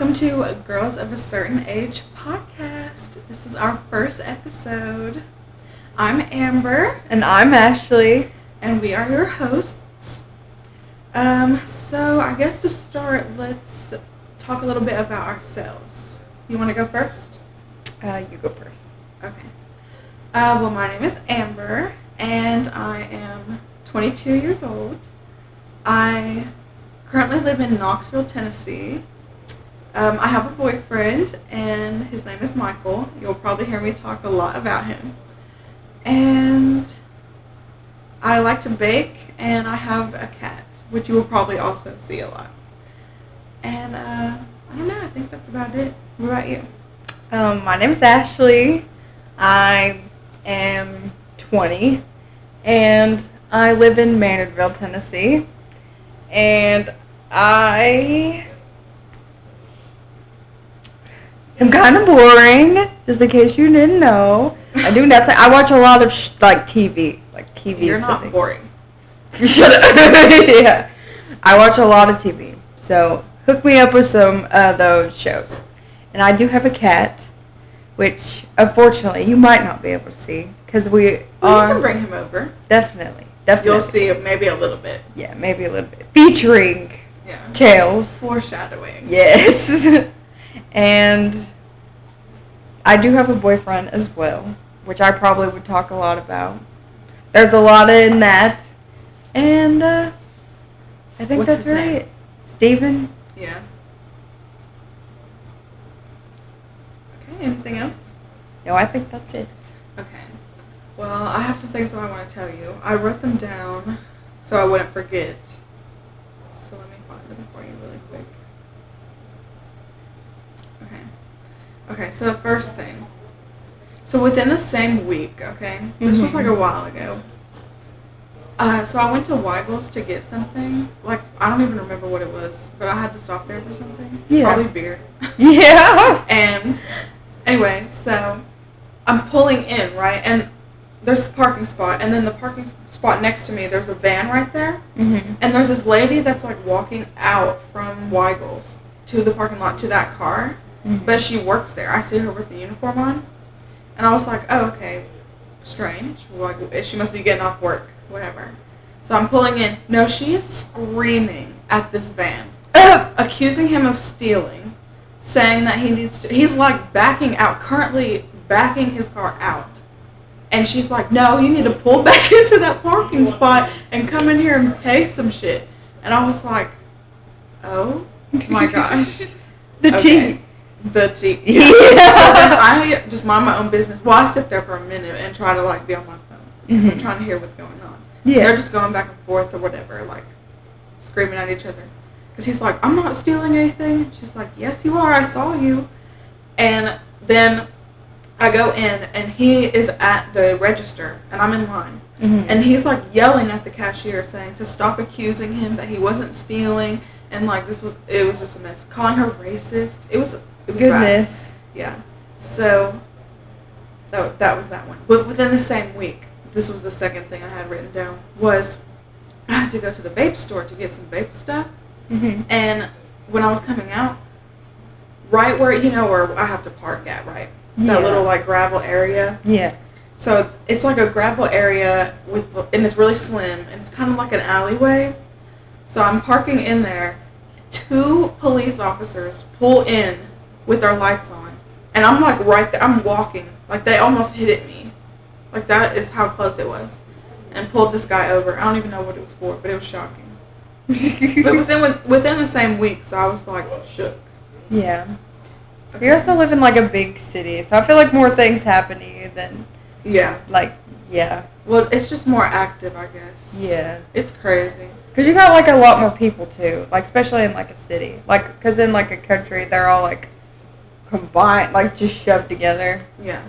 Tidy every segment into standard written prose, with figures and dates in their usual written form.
Welcome to Girls of a Certain Age podcast. This is our first episode. I'm Amber. And I'm Ashley. And we are your hosts. So I guess to start, let's talk a little bit about ourselves. You want to go first? You go first. Okay. Well, my name is Amber, and I am 22 years old. I currently live in Knoxville, Tennessee. I have a boyfriend, and his name is Michael. You'll probably hear me talk a lot about him. And I like to bake, and I have a cat, which you will probably also see a lot. And I don't know, I think that's about it. What about you? My name is Ashley. I am 20, and I live in Maynardville, Tennessee. And I am kind of boring, just in case you didn't know. I do nothing. I watch a lot of TV. You're not boring. Shut up. Yeah. I watch a lot of TV. So hook me up with some of those shows. And I do have a cat, which unfortunately you might not be able to see because you can bring him over. Definitely. You'll see maybe a little bit. Yeah, maybe a little bit. Featuring Tails. Foreshadowing. Yes. And I do have a boyfriend as well, which I probably would talk a lot about. There's a lot in that. And I think What's that's his right. name? Steven? Yeah. Okay, anything else? No, I think that's it. Okay. Well, I have some things that I want to tell you. I wrote them down so I wouldn't forget. So let me find them for you really quick. Okay, so the first thing. So within the same week, okay? This was like a while ago. So I went to Weigel's to get something. Like, I don't even remember what it was, but I had to stop there for something. Yeah. Probably beer. Yeah. And anyway, so I'm pulling in, right? And there's a parking spot, and then the parking spot next to me, there's a van right there. Mm-hmm. And there's this lady that's like walking out from Weigel's to the parking lot to that car. Mm-hmm. But she works there. I see her with the uniform on. And I was like, oh, okay, strange. Like, she must be getting off work, whatever. So I'm pulling in. No, she is screaming at this van, accusing him of stealing, saying that he's like backing out, currently backing his car out. And she's like, no, you need to pull back into that parking spot and come in here and pay some shit. And I was like, oh my gosh. The tea. The tea. Yeah. So then I just mind my own business. Well, I sit there for a minute and try to like be on my phone because I'm trying to hear what's going on. Yeah. They're just going back and forth or whatever, like screaming at each other. Because he's like, I'm not stealing anything. She's like, yes, you are. I saw you. And then I go in, and he is at the register, and I'm in line. Mm-hmm. And he's, like, yelling at the cashier, saying to stop accusing him that he wasn't stealing, and, like, it was just a mess. Calling her racist. It was Goodness. bad. Yeah. So, that was that one. But within the same week, this was the second thing I had written down, was I had to go to the vape store to get some vape stuff. Mm-hmm. And when I was coming out, right where I have to park at, right? That little, like, gravel area. Yeah. So, it's like a gravel area, and it's really slim, and it's kind of like an alleyway. So, I'm parking in there. 2 police officers pull in with their lights on. And I'm, like, right there. I'm walking. Like, they almost hit me. Like, that is how close it was. And pulled this guy over. I don't even know what it was for, but it was shocking. But it was within the same week, so I was, like, shook. Yeah. We also live in, like, a big city, so I feel like more things happen to you than... Yeah. Like, yeah. Well, it's just more active, I guess. Yeah. It's crazy. Because you got, like, a lot more people, too. Like, especially in, like, a city. Like, because in, like, a country, they're all, like, combined, like, just shoved together. Yeah.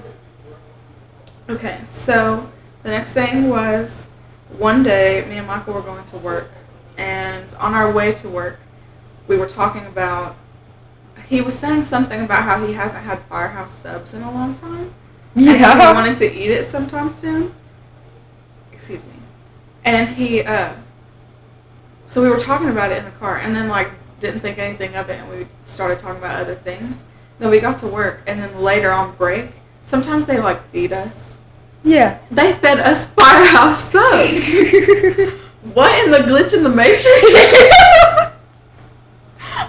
Okay, so the next thing was one day, me and Michael were going to work, and on our way to work, we were talking about... He was saying something about how he hasn't had Firehouse subs in a long time. Yeah. And he wanted to eat it sometime soon. Excuse me. And he, so we were talking about it in the car, and then, like, didn't think anything of it, and we started talking about other things. Then we got to work, and then later on break, sometimes they like feed us. Yeah. They fed us Firehouse Subs. What in the glitch in the Matrix?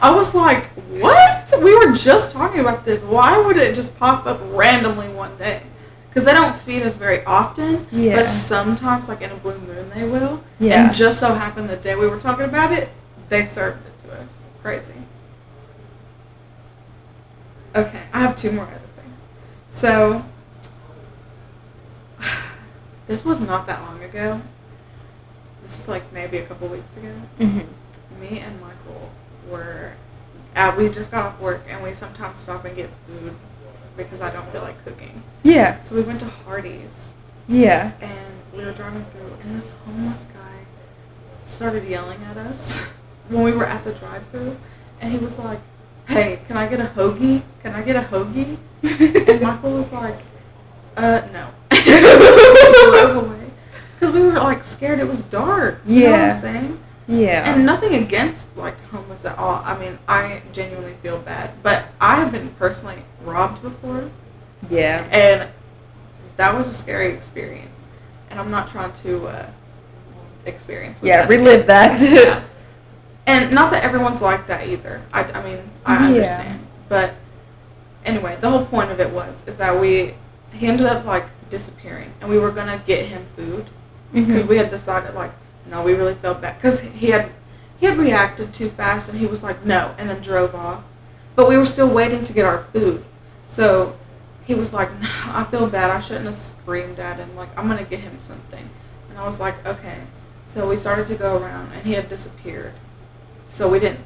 I was like, what? We were just talking about this. Why would it just pop up randomly one day? Because they don't feed us very often, but sometimes, like in a blue moon, they will. Yeah. And just so happened the day we were talking about it, they served it to us. Crazy. Okay, I have 2 more other things. So, this was not that long ago. This is like maybe a couple weeks ago. Mm-hmm. Me and Michael we just got off work, and we sometimes stop and get food because I don't feel like cooking. Yeah. So we went to Hardee's. Yeah. And we were driving through, and this homeless guy started yelling at us when we were at the drive-thru, and he was like, "Hey, can I get a hoagie? Can I get a hoagie?" And Michael was like, no. We drove away because we were like scared. It was dark. You know what I'm saying? Yeah. And nothing against like homeless at all. I mean, I genuinely feel bad, but I have been personally robbed before. Yeah. And that was a scary experience, and I'm not trying to experience. Relive that. Yeah. And not that everyone's like that either. I mean, I understand, but anyway, the whole point of it is that he ended up like disappearing, and we were gonna get him food because we had decided like. No, we really felt bad because he had reacted too fast, and he was like, no, and then drove off. But we were still waiting to get our food. So he was like, no, I feel bad. I shouldn't have screamed at him. Like, I'm going to get him something. And I was like, okay. So we started to go around, and he had disappeared. So we didn't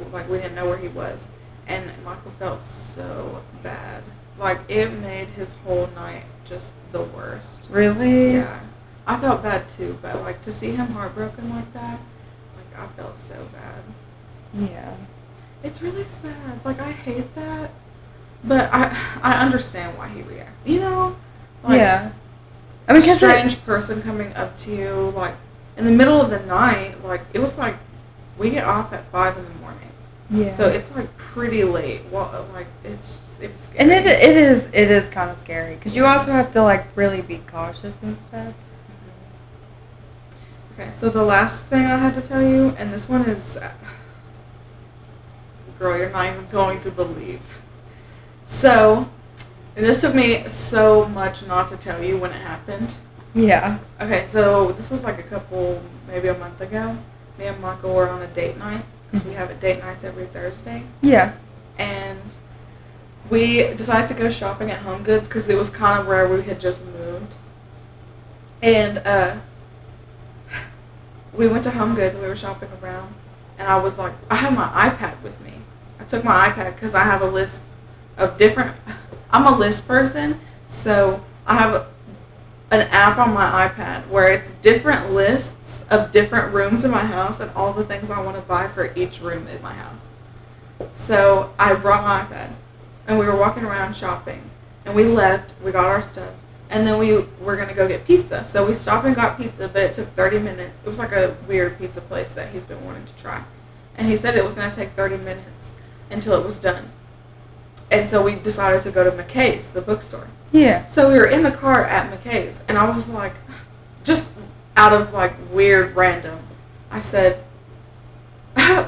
know where he was. And Michael felt so bad. Like, it made his whole night just the worst. Really? Yeah. I felt bad too, but like to see him heartbroken like that, like I felt so bad. Yeah. It's really sad. Like I hate that, but I understand why he reacted. You know? Like, yeah. I mean, strange person coming up to you like in the middle of the night. Like it was like we get off at 5 in the morning. Yeah. So it's like pretty late. Well, like it was scary. And it is kind of scary because you also have to like really be cautious and stuff. Okay, so the last thing I had to tell you, and this one is, girl, you're not even going to believe. So, and this took me so much not to tell you when it happened. Yeah. Okay, so this was like maybe a month ago. Me and Michael were on a date night, because we have a date nights every Thursday. Yeah. And we decided to go shopping at Home Goods, because it was kind of where we had just moved. And, we went to Home Goods and we were shopping around, and I was like, I had my iPad with me. I took my iPad because I have a list of I'm a list person, so I have an app on my iPad where it's different lists of different rooms in my house and all the things I want to buy for each room in my house. So I brought my iPad, and we were walking around shopping, and we left, we got our stuff, and then we were going to go get pizza. So we stopped and got pizza, but it took 30 minutes. It was like a weird pizza place that he's been wanting to try. And he said it was going to take 30 minutes until it was done. And so we decided to go to McKay's, the bookstore. Yeah. So we were in the car at McKay's, and I was like, just out of like weird random, I said,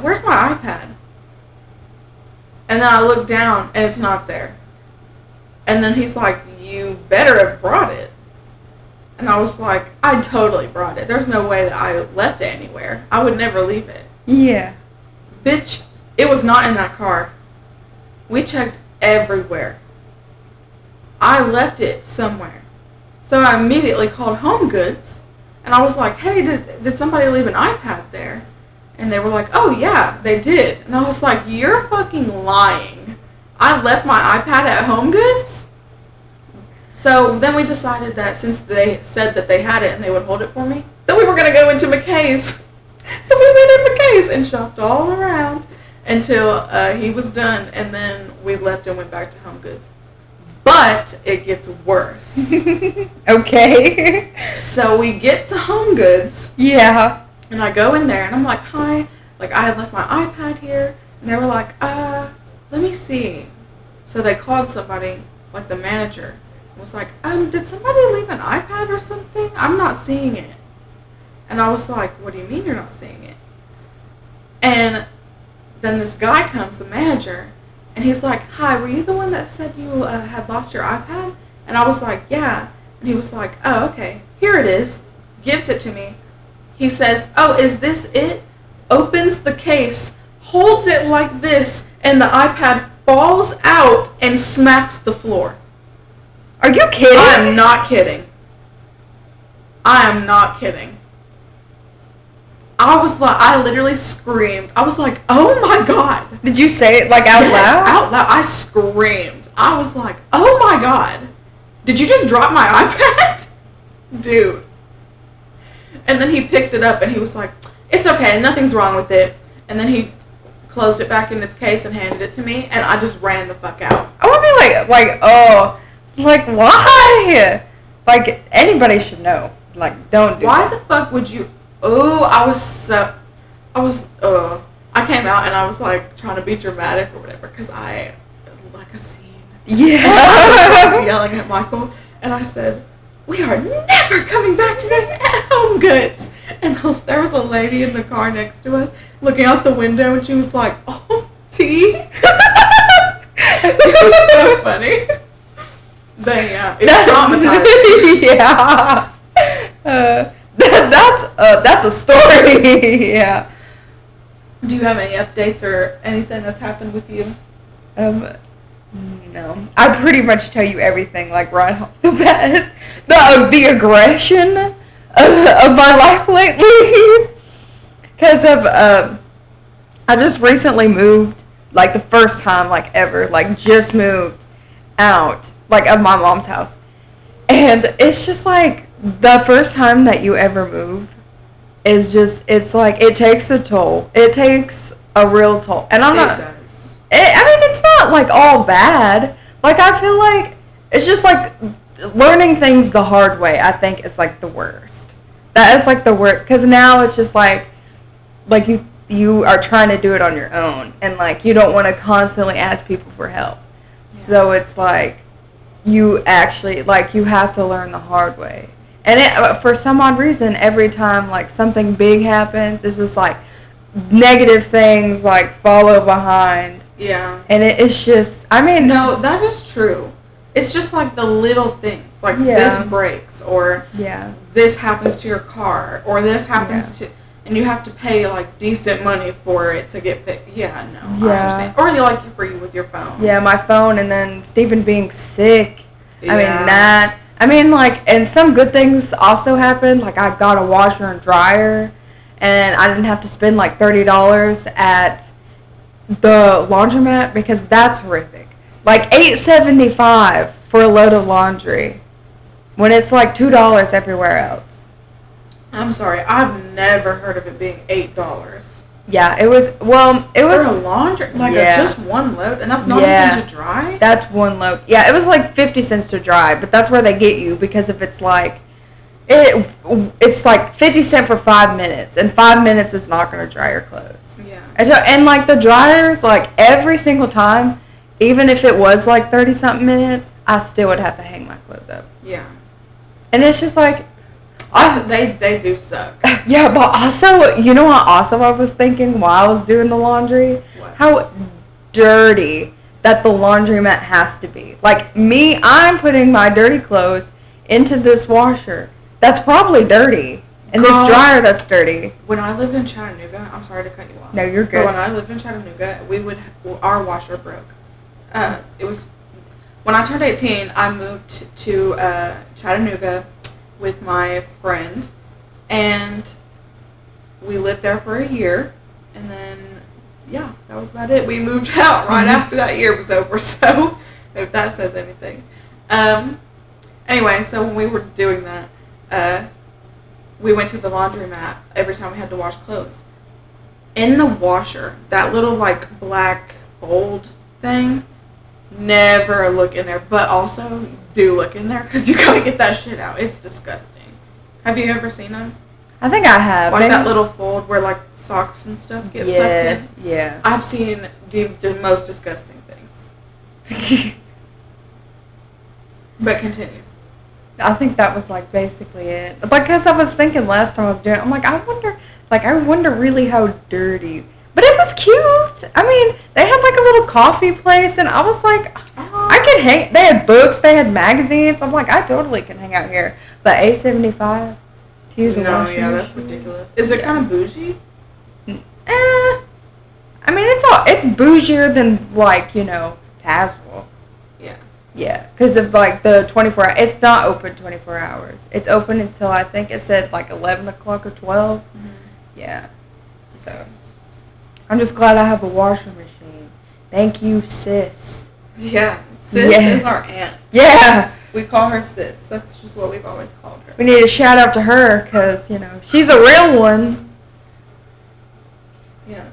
where's my iPad? And then I looked down, and it's not there. And then he's like, you better have brought it. And I was like, I totally brought it. There's no way that I left it anywhere. I would never leave it. Yeah. Bitch, it was not in that car. We checked everywhere. I left it somewhere. So I immediately called Home Goods. And I was like, hey, did somebody leave an iPad there? And they were like, oh, yeah, they did. And I was like, you're fucking lying. I left my iPad at Home Goods? So then we decided that since they said that they had it and they would hold it for me, that we were going to go into McKay's. So we went in McKay's and shopped all around until he was done, and then we left and went back to Home Goods. But it gets worse. Okay. So we get to Home Goods. Yeah. And I go in there, and I'm like, hi. Like, I had left my iPad here. And they were like, let me see. So they called somebody, like the manager, was like, did somebody leave an iPad or something? I'm not seeing it. And I was like, what do you mean you're not seeing it? And then this guy comes, the manager, and he's like, hi, were you the one that said you had lost your iPad? And I was like, yeah. And he was like, oh, okay, here it is. Gives it to me. He says, oh, is this it? Opens the case, holds it like this, and the iPad falls out and smacks the floor. Are you kidding? I am not kidding. I am not kidding. I literally screamed. I was like, oh my God. Did you say it like out Yes, loud? out loud. I screamed. I was like, oh my God. Did you just drop my iPad? Dude. And then he picked it up and he was like, it's okay, nothing's wrong with it. And then he closed it back in its case and handed it to me, and I just ran the fuck out. I would be oh, like, why? Like, anybody should know. Like, don't do Why that. the fuck would you? I came out and I was like trying to be dramatic or whatever because I like a scene. Yeah. I was yelling at Michael and I said, we are never coming back to this at Home Goods. And there was a lady in the car next to us looking out the window and she was like, oh, tea? It was so funny. But yeah, it's traumatizing. Yeah. That's a story. Yeah. Do you have any updates or anything that's happened with you? No. I pretty much tell you everything like right off the bat. The aggression of my life lately. Because I just recently moved, like the first time like ever, like just moved out like of my mom's house. And it's just like the first time that you ever move is just, it's like, it takes a toll. It takes a real toll. And It does. I mean, it's not like all bad. Like, I feel like it's just like learning things the hard way, I think, is like the worst. That is like the worst. Because now it's just like you are trying to do it on your own. And like, you don't want to constantly ask people for help. Yeah. So it's like, you actually, like, you have to learn the hard way. And for some odd reason, every time, like, something big happens, it's just, like, negative things, like, follow behind. Yeah. And it's just, I mean... No, that is true. It's just, like, the little things. Like, this breaks, or this happens to your car, or this happens to... And you have to pay, like, decent money for it to get fixed. Yeah, no, I understand. Or, for you with your phone. Yeah, my phone, and then Stephen being sick. Yeah. I mean, that... I mean, like, and some good things also happened. Like, I got a washer and dryer, and I didn't have to spend, like, $30 at the laundromat, because that's horrific. Like, $8.75 for a load of laundry, when it's, like, $2 everywhere else. I'm sorry, I've never heard of it being $8. Yeah, it was, for a laundry, just one load, and that's not even to dry? That's one load. Yeah, it was like 50 cents to dry, but that's where they get you, because if it's like, it's like 50 cents for 5 minutes, and 5 minutes is not going to dry your clothes. Yeah. And like the dryers, like every single time, even if it was like 30-something minutes, I still would have to hang my clothes up. Yeah. And it's just like, they do suck. Yeah, but also, you know what also I was thinking while I was doing the laundry? What? How dirty that the laundromat has to be. Like, me, I'm putting my dirty clothes into this washer. That's probably dirty. And this dryer that's dirty. When I lived in Chattanooga, I'm sorry to cut you off. No, you're good. But when I lived in Chattanooga, our washer broke. It was, when I turned 18, I moved to Chattanooga with my friend, and we lived there for a year, and then that was about it. We moved out right after that year was over, so if that says anything. Anyway, so when we were doing that, we went to the laundromat every time we had to wash clothes. In the washer, that little like black fold thing, never look in there, but also do look in there because you gotta get that shit out. It's disgusting. Have you ever seen them? I think I have. Like that little fold where like socks and stuff get sucked in. Yeah. I've seen the most disgusting things. But continue. I think that was like basically it. Because I was thinking last time I was doing it, I'm like, I wonder really how dirty. But it was cute. I mean, they had like a little coffee place, and I was like, I could hang. They had books, they had magazines. I'm like, I totally can hang out here. But $8.75 to use a washing yeah, that's machine. ridiculous. Is it kind of bougie? I mean, it's bougier than like Tazewell. Yeah. Yeah, because of like the 24 hours. It's not open 24 hours. It's open until I think it said like 11 o'clock or 12. Mm-hmm. Yeah. So I'm just glad I have a washing machine. Thank you, sis. Yeah. Sis is our aunt. Yeah. We call her sis. That's just what we've always called her. We need a shout out to her because, she's a real one. Yeah.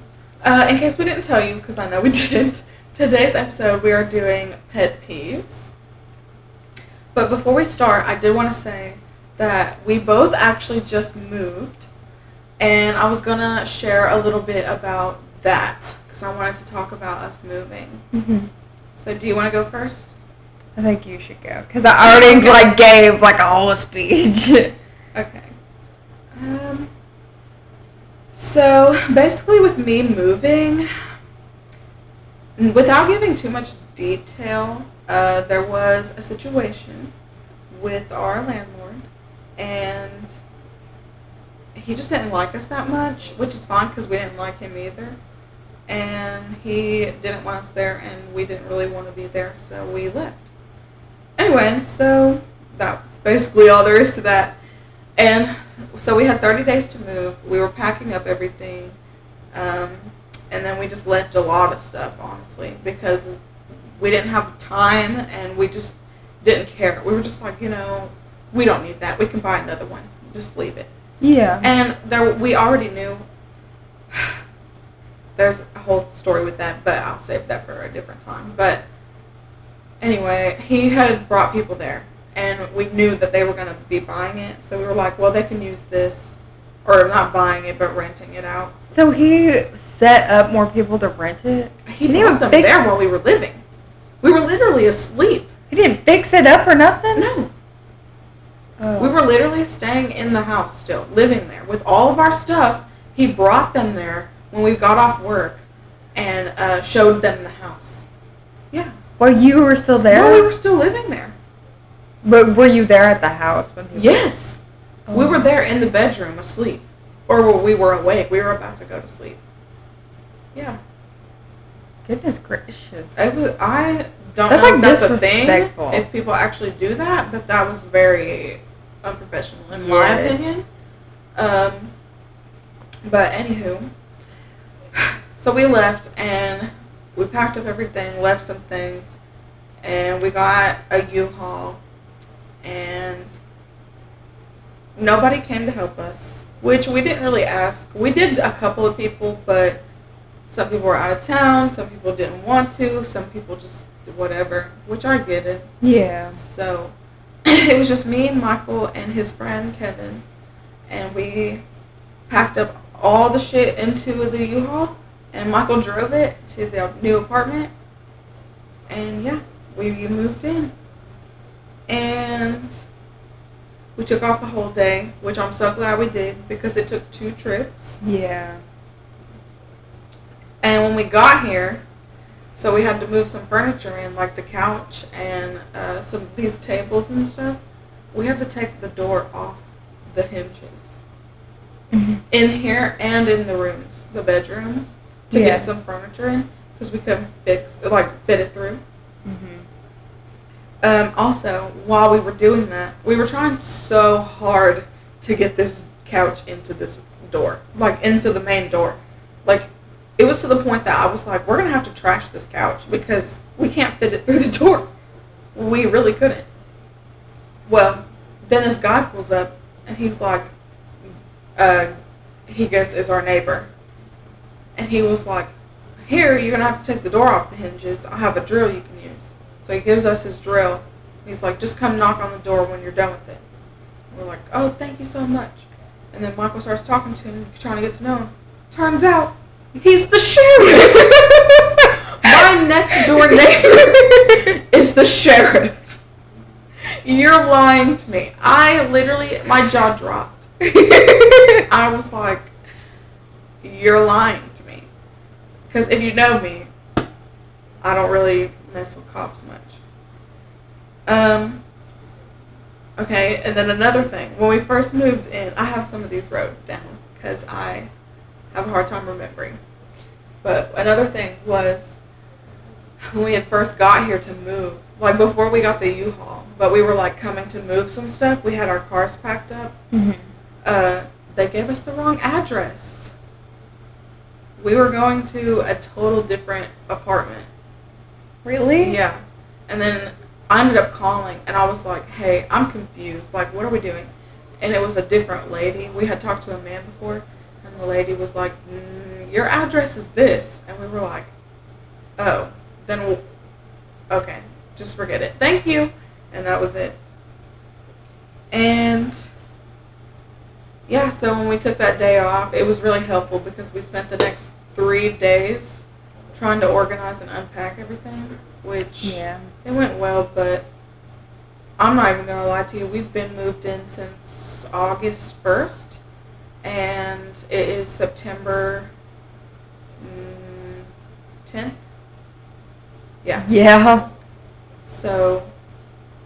In case we didn't tell you, because I know we didn't, today's episode we are doing pet peeves. But before we start, I did want to say that we both actually just moved. And I was going to share a little bit about that because I wanted to talk about us moving. Mm-hmm. So do you want to go first? I think you should go because I already gave a whole speech. Okay. So basically with me moving, without giving too much detail, there was a situation with our landlord, and he just didn't like us that much, which is fine because we didn't like him either. And he didn't want us there, and we didn't really want to be there, so we left. Anyway, so that's basically all there is to that. And so we had 30 days to move. We were packing up everything. And then we just left a lot of stuff, honestly, because we didn't have time and we just didn't care. We were just like, we don't need that. We can buy another one. Just leave it. Yeah. And we already knew. There's a whole story with that, but I'll save that for a different time. But anyway, he had brought people there, and we knew that they were going to be buying it. So we were like, well, they can use this, or not buying it, but renting it out. So he set up more people to rent it? He brought them there while we were living. We were literally asleep. He didn't fix it up or nothing? No. Oh. We were literally staying in the house still, living there. With all of our stuff, he brought them there when we got off work and showed them the house. Yeah. Well, you were still there? No, we were still living there. But were you there at the house when he Yes. Oh. We were there in the bedroom asleep. Or we were awake. We were about to go to sleep. Yeah. Goodness gracious. I don't that's know like if that's a disrespectful. thing, if people actually do that, but that was very unprofessional in my opinion. But anywho, so we left and we packed up everything, left some things, and we got a U-Haul, and nobody came to help us, which we didn't really ask. We did a couple of people, but some people were out of town, some people didn't want to, some people just whatever, which I get it. Yeah. So it was just me and Michael and his friend Kevin, and we packed up all the shit into the U-Haul, and Michael drove it to the new apartment, and yeah, we moved in. And we took off a whole day, which I'm so glad we did because it took 2 trips. Yeah. And when we got here, so we had to move some furniture in, like the couch and some of these tables and stuff. We had to take the door off the hinges in here and in the rooms, the bedrooms, to get some furniture in because we couldn't fit it through. Also, while we were doing that, we were trying so hard to get this couch into this door, into the main door. It was to the point that I was like, we're going to have to trash this couch because we can't fit it through the door. We really couldn't. Well, then this guy pulls up, and he's like, he guess is our neighbor. And he was like, here, you're going to have to take the door off the hinges. I have a drill you can use. So he gives us his drill. He's like, just come knock on the door when you're done with it. We're like, oh, thank you so much. And then Michael starts talking to him, trying to get to know him. Turns out, he's the sheriff. My next door neighbor is the sheriff. You're lying to me. I literally, my jaw dropped. I was like, you're lying to me. Because if you know me, I don't really mess with cops much. Okay, and then another thing. When we first moved in, I have some of these wrote down because I have a hard time remembering. But another thing was when we had first got here to move, like before we got the U-Haul, but we were like coming to move some stuff. We had our cars packed up. Mm-hmm. They gave us the wrong address. We were going to a total different apartment. Really? Yeah. And then I ended up calling, and I was like, hey, I'm confused. Like, what are we doing? And it was a different lady. We had talked to a man before, and the lady was like, your address is this. And we were like, oh, then okay, just forget it. Thank you. And that was it. And yeah, so when we took that day off, it was really helpful because we spent the next 3 days trying to organize and unpack everything, which it went well, but I'm not even going to lie to you. We've been moved in since August 1st, and it is September 10th. Yeah. Yeah. So,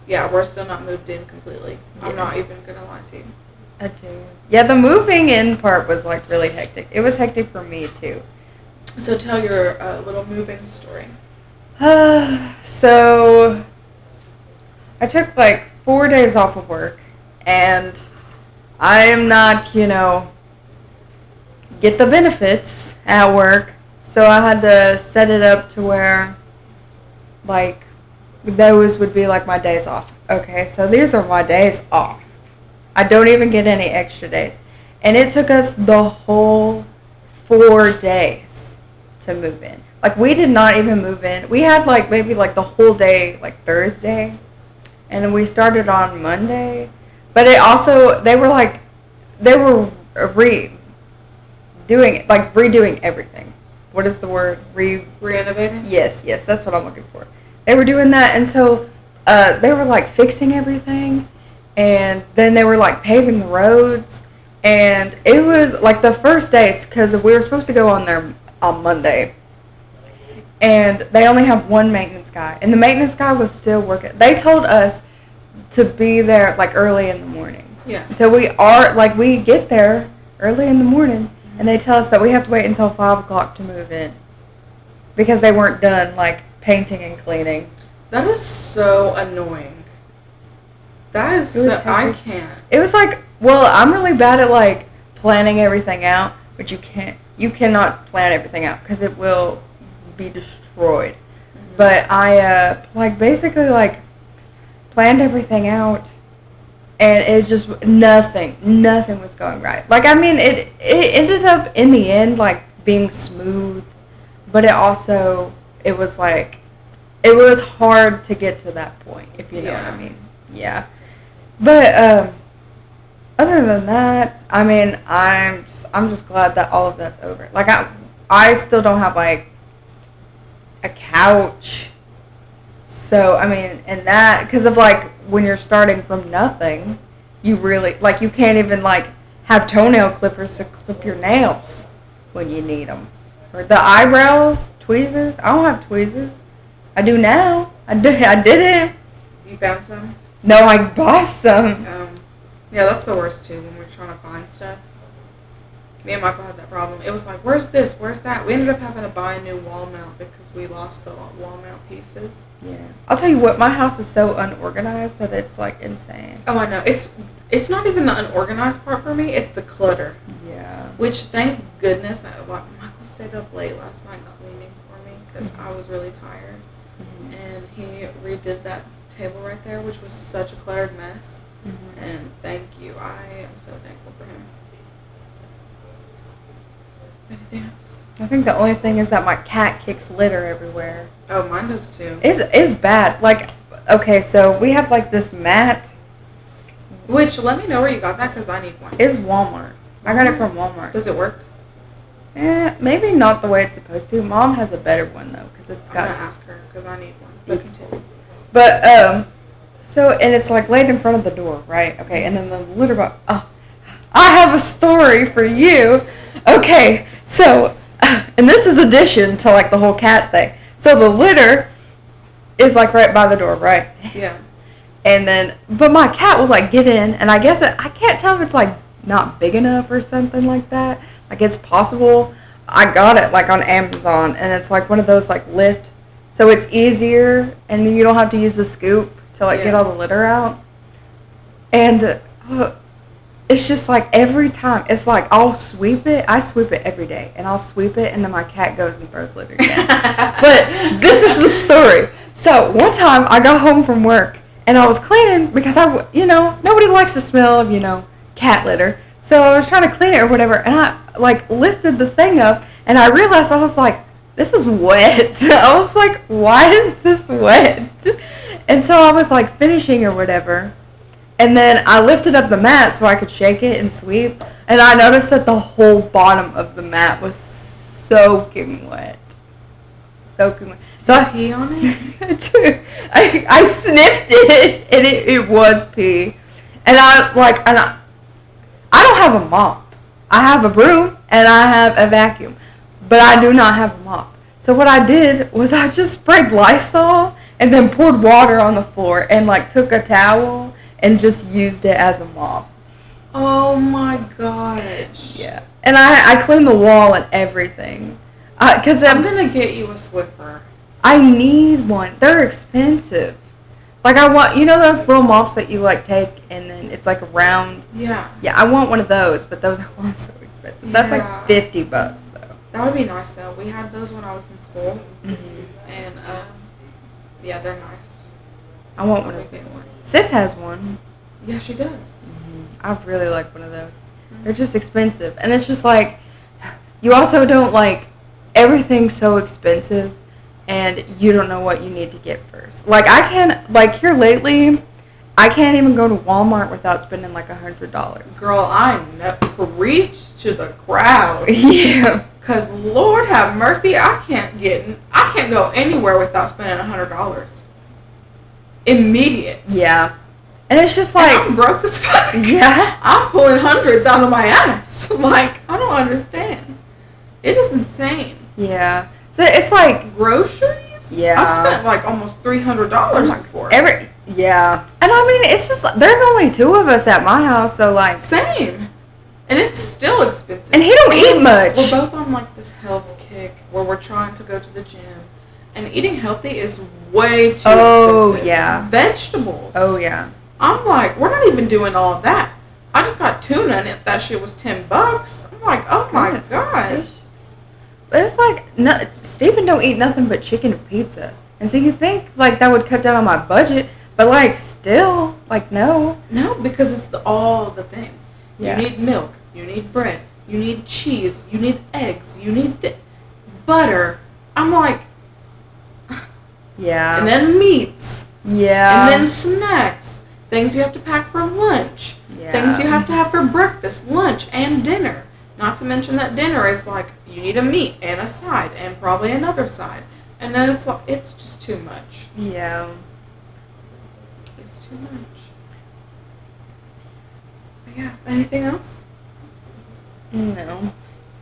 yeah, we're still not moved in completely. Yeah. I'm not even going to lie to you. I do. Yeah, the moving in part was like really hectic. It was hectic for me too. So tell your little moving story. So I took like 4 days off of work, and I am not, get the benefits at work. So I had to set it up to where like those would be like my days off. Okay, so these are my days off. I don't even get any extra days. And it took us the whole 4 days to move in. Like, we did not even move in. We had, like, maybe, like, the whole day, like, Thursday. And then we started on Monday. But it also, they were redoing everything. What is the word? Renovating? Yes, that's what I'm looking for. They were doing that, and so they were, like, fixing everything. And then they were, like, paving the roads. And it was, like, the first days, because we were supposed to go on there on Monday. And they only have one maintenance guy. And the maintenance guy was still working. They told us to be there, like, early in the morning. Yeah. So we get there early in the morning, and they tell us that we have to wait until 5 o'clock to move in. Because they weren't done, like, painting and cleaning. That is so annoying. That is I can't. It was like, well, I'm really bad at like planning everything out, but you cannot plan everything out because it will be destroyed. Mm-hmm. But I basically planned everything out, and it just nothing was going right. Like, I mean, it ended up in the end like being smooth, but it was hard to get to that point, if you know what I mean. Yeah. But other than that, I mean, I'm just glad that all of that's over. Like, I still don't have like a couch. So, I mean, and that, because of like when you're starting from nothing, you really like you can't even like have toenail clippers to clip your nails when you need them, or the eyebrows, tweezers. I don't have tweezers. I do now. I didn't. You found some? No, I bought some. Yeah, that's the worst too when we're trying to find stuff. Me and Michael had that problem. It was like, where's this? Where's that? We ended up having to buy a new wall mount because we lost the wall mount pieces. Yeah. I'll tell you what, my house is so unorganized that it's like insane. Oh, I know. It's not even the unorganized part for me. It's the clutter. Yeah. Which, thank goodness, Michael stayed up late last night cleaning for me because I was really tired. Mm-hmm. And he redid that table right there, which was such a cluttered mess. Mm-hmm. And thank you. I am so thankful for him. Anything else? I think the only thing is that my cat kicks litter everywhere. Oh, mine does too. It's bad. Like, okay, so we have like this mat. Which, let me know where you got that because I need one. It's Walmart. I got it from Walmart. Does it work? Maybe not the way it's supposed to. Mom has a better one though, because it's got. I'm gonna ask her because I need one. But continue. But so and it's like laid in front of the door, right? Okay, and then the litter box. Oh, I have a story for you. Okay, so and this is addition to like the whole cat thing. So the litter is like right by the door, right? Yeah. And then, but my cat will like get in, and I guess I can't tell if it's like not big enough or something like that. Like it's possible. I got it like on Amazon, and it's like one of those like lift, so it's easier, and then you don't have to use the scoop to like get all the litter out. And it's just like every time, it's like I'll sweep it. I sweep it every day, and I'll sweep it, and then my cat goes and throws litter again. But this is the story. So one time I got home from work, and I was cleaning because nobody likes the smell of, cat litter. So I was trying to clean it or whatever, and I like lifted the thing up, and I realized I was like, this is wet. I was like, why is this wet? And so I was like finishing or whatever, and then I lifted up the mat so I could shake it and sweep, and I noticed that the whole bottom of the mat was soaking wet. Soaking wet. So I pee on it? I sniffed it, and it was pee. And I don't have a mop. I have a broom, and I have a vacuum. But I do not have a mop. So what I did was I just sprayed Lysol, and then poured water on the floor, and like took a towel, and just used it as a mop. Oh my gosh. Yeah. And I cleaned the wall and everything. Cause I'm going to get you a Swiffer. I need one. They're expensive. Like I want, those little mops that you like take and then it's like a round. Yeah. Yeah, I want one of those, but those are also expensive. That's like $50 though. That would be nice though. We had those when I was in school. Mm-hmm. And yeah, they're nice. I want one of those. Sis has one. Yeah, she does. Mm-hmm. I really like one of those. Mm-hmm. They're just expensive. And it's just like, you also don't like, everything's so expensive and you don't know what you need to get first. Like here lately, I can't even go to Walmart without spending like $100. Girl, I know. Preach to the crowd. Yeah. Cause Lord have mercy, I can't go anywhere without spending $100. Immediate. Yeah. And it's just like, and I'm broke as fuck. Yeah. I'm pulling hundreds out of my ass. Like, I don't understand. It is insane. Yeah. So it's like groceries. Yeah. I've spent like almost $300 before. Yeah. And I mean, it's just there's only 2 of us at my house, so like same. And it's still expensive. And he don't eat much. We're both on like this health kick where we're trying to go to the gym. And eating healthy is way too expensive. Oh, yeah. Vegetables. Oh, yeah. I'm like, we're not even doing all of that. I just got tuna and that shit was $10. I'm like, oh my gosh. But it's like, Stephen don't eat nothing but chicken and pizza. And so you think like that would cut down on my budget, but like still, like no. No, because it's all the things. Yeah. You need milk, you need bread, you need cheese, you need eggs, you need butter. I'm like, yeah. And then meats. Yeah. And then snacks. Things you have to pack for lunch. Yeah. Things you have to have for breakfast, lunch, and dinner. Not to mention that dinner is like, you need a meat and a side and probably another side. And then it's like, it's just too much. Yeah. It's too much. But yeah, anything else? No.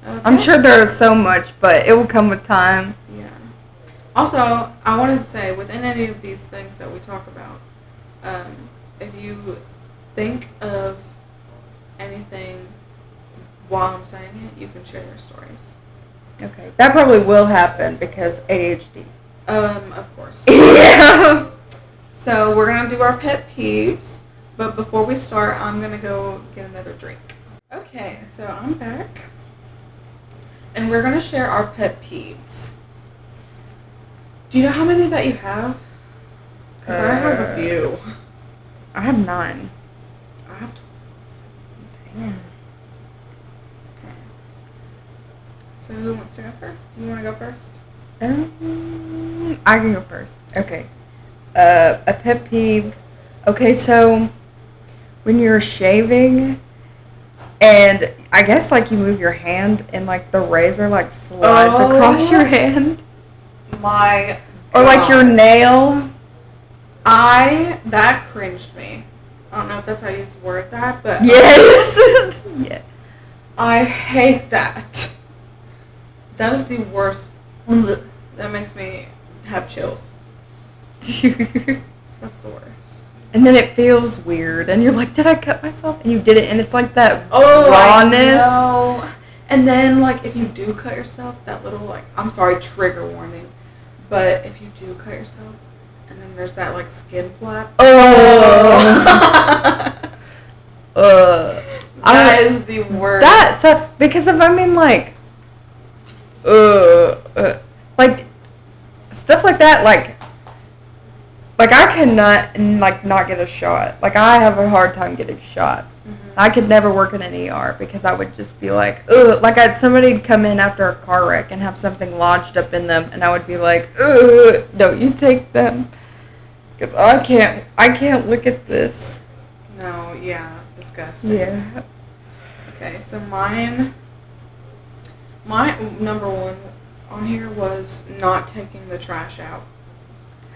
Okay. I'm sure there is so much, but it will come with time. Yeah. Also, I wanted to say, within any of these things that we talk about, if you think of anything while I'm saying it, you can share your stories. Okay. That probably will happen because ADHD. Of course. Yeah. So we're going to do our pet peeves, but before we start, I'm going to go get another drink. Okay, so I'm back. And we're going to share our pet peeves. Do you know how many that you have? Because I have a few. I have 9. I have 12. Damn. Okay. So who wants to go first? Do you want to go first? I can go first. Okay. A pet peeve. Okay, so when you're shaving And I guess, like, you move your hand and, like, the razor, like, slides across your hand. My Or, like, your nail. That cringed me. I don't know if that's how you word that, but... Yes! Yeah. I hate that. That is the worst. That makes me have chills. That's the worst. And then it feels weird, and you're like, did I cut myself? And you did it, and it's like that rawness. I know. And then, like, if you do cut yourself, that little, like, I'm sorry, trigger warning, but if you do cut yourself, and then there's that, like, skin flap. That is the worst. That sucks, because if like, like, stuff like that, like I cannot, like, not get a shot. Like, I have a hard time getting shots. Mm-hmm. I could never work in an ER because I would just be like, ugh. Like, somebody'd come in after a car wreck and have something lodged up in them, and I would be like, ugh, don't you take them. Because I can't look at this. No, yeah, disgusting. Yeah. Okay, so my number one on here was not taking the trash out.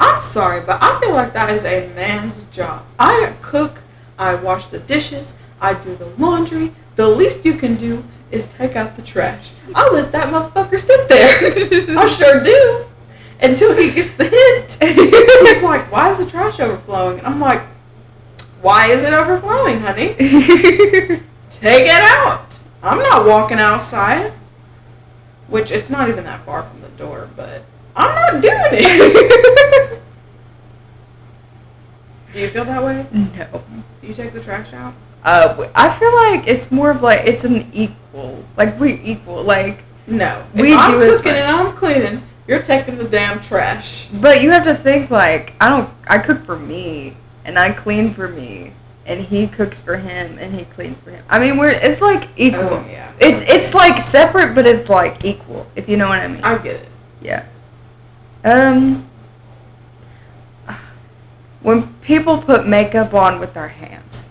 I'm sorry, but I feel like that is a man's job. I cook, I wash the dishes, I do the laundry. The least you can do is take out the trash. I let that motherfucker sit there. I sure do. Until he gets the hint. He's like, why is the trash overflowing? And I'm like, why is it overflowing, honey? Take it out. I'm not walking outside. Which, it's not even that far from the door, but I'm not doing it. Do you feel that way? No. Do you take the trash out? I feel like it's more of like, it's an equal. Like, we equal. Like, no. We if I'm do cooking and I'm cleaning, you're taking the damn trash. But you have to think, like, I cook for me, and I clean for me, and he cooks for him, and he cleans for him. I mean, it's like equal. Oh, yeah. It's like separate, but it's like equal, if you know what I mean. I get it. Yeah. When people put makeup on with their hands.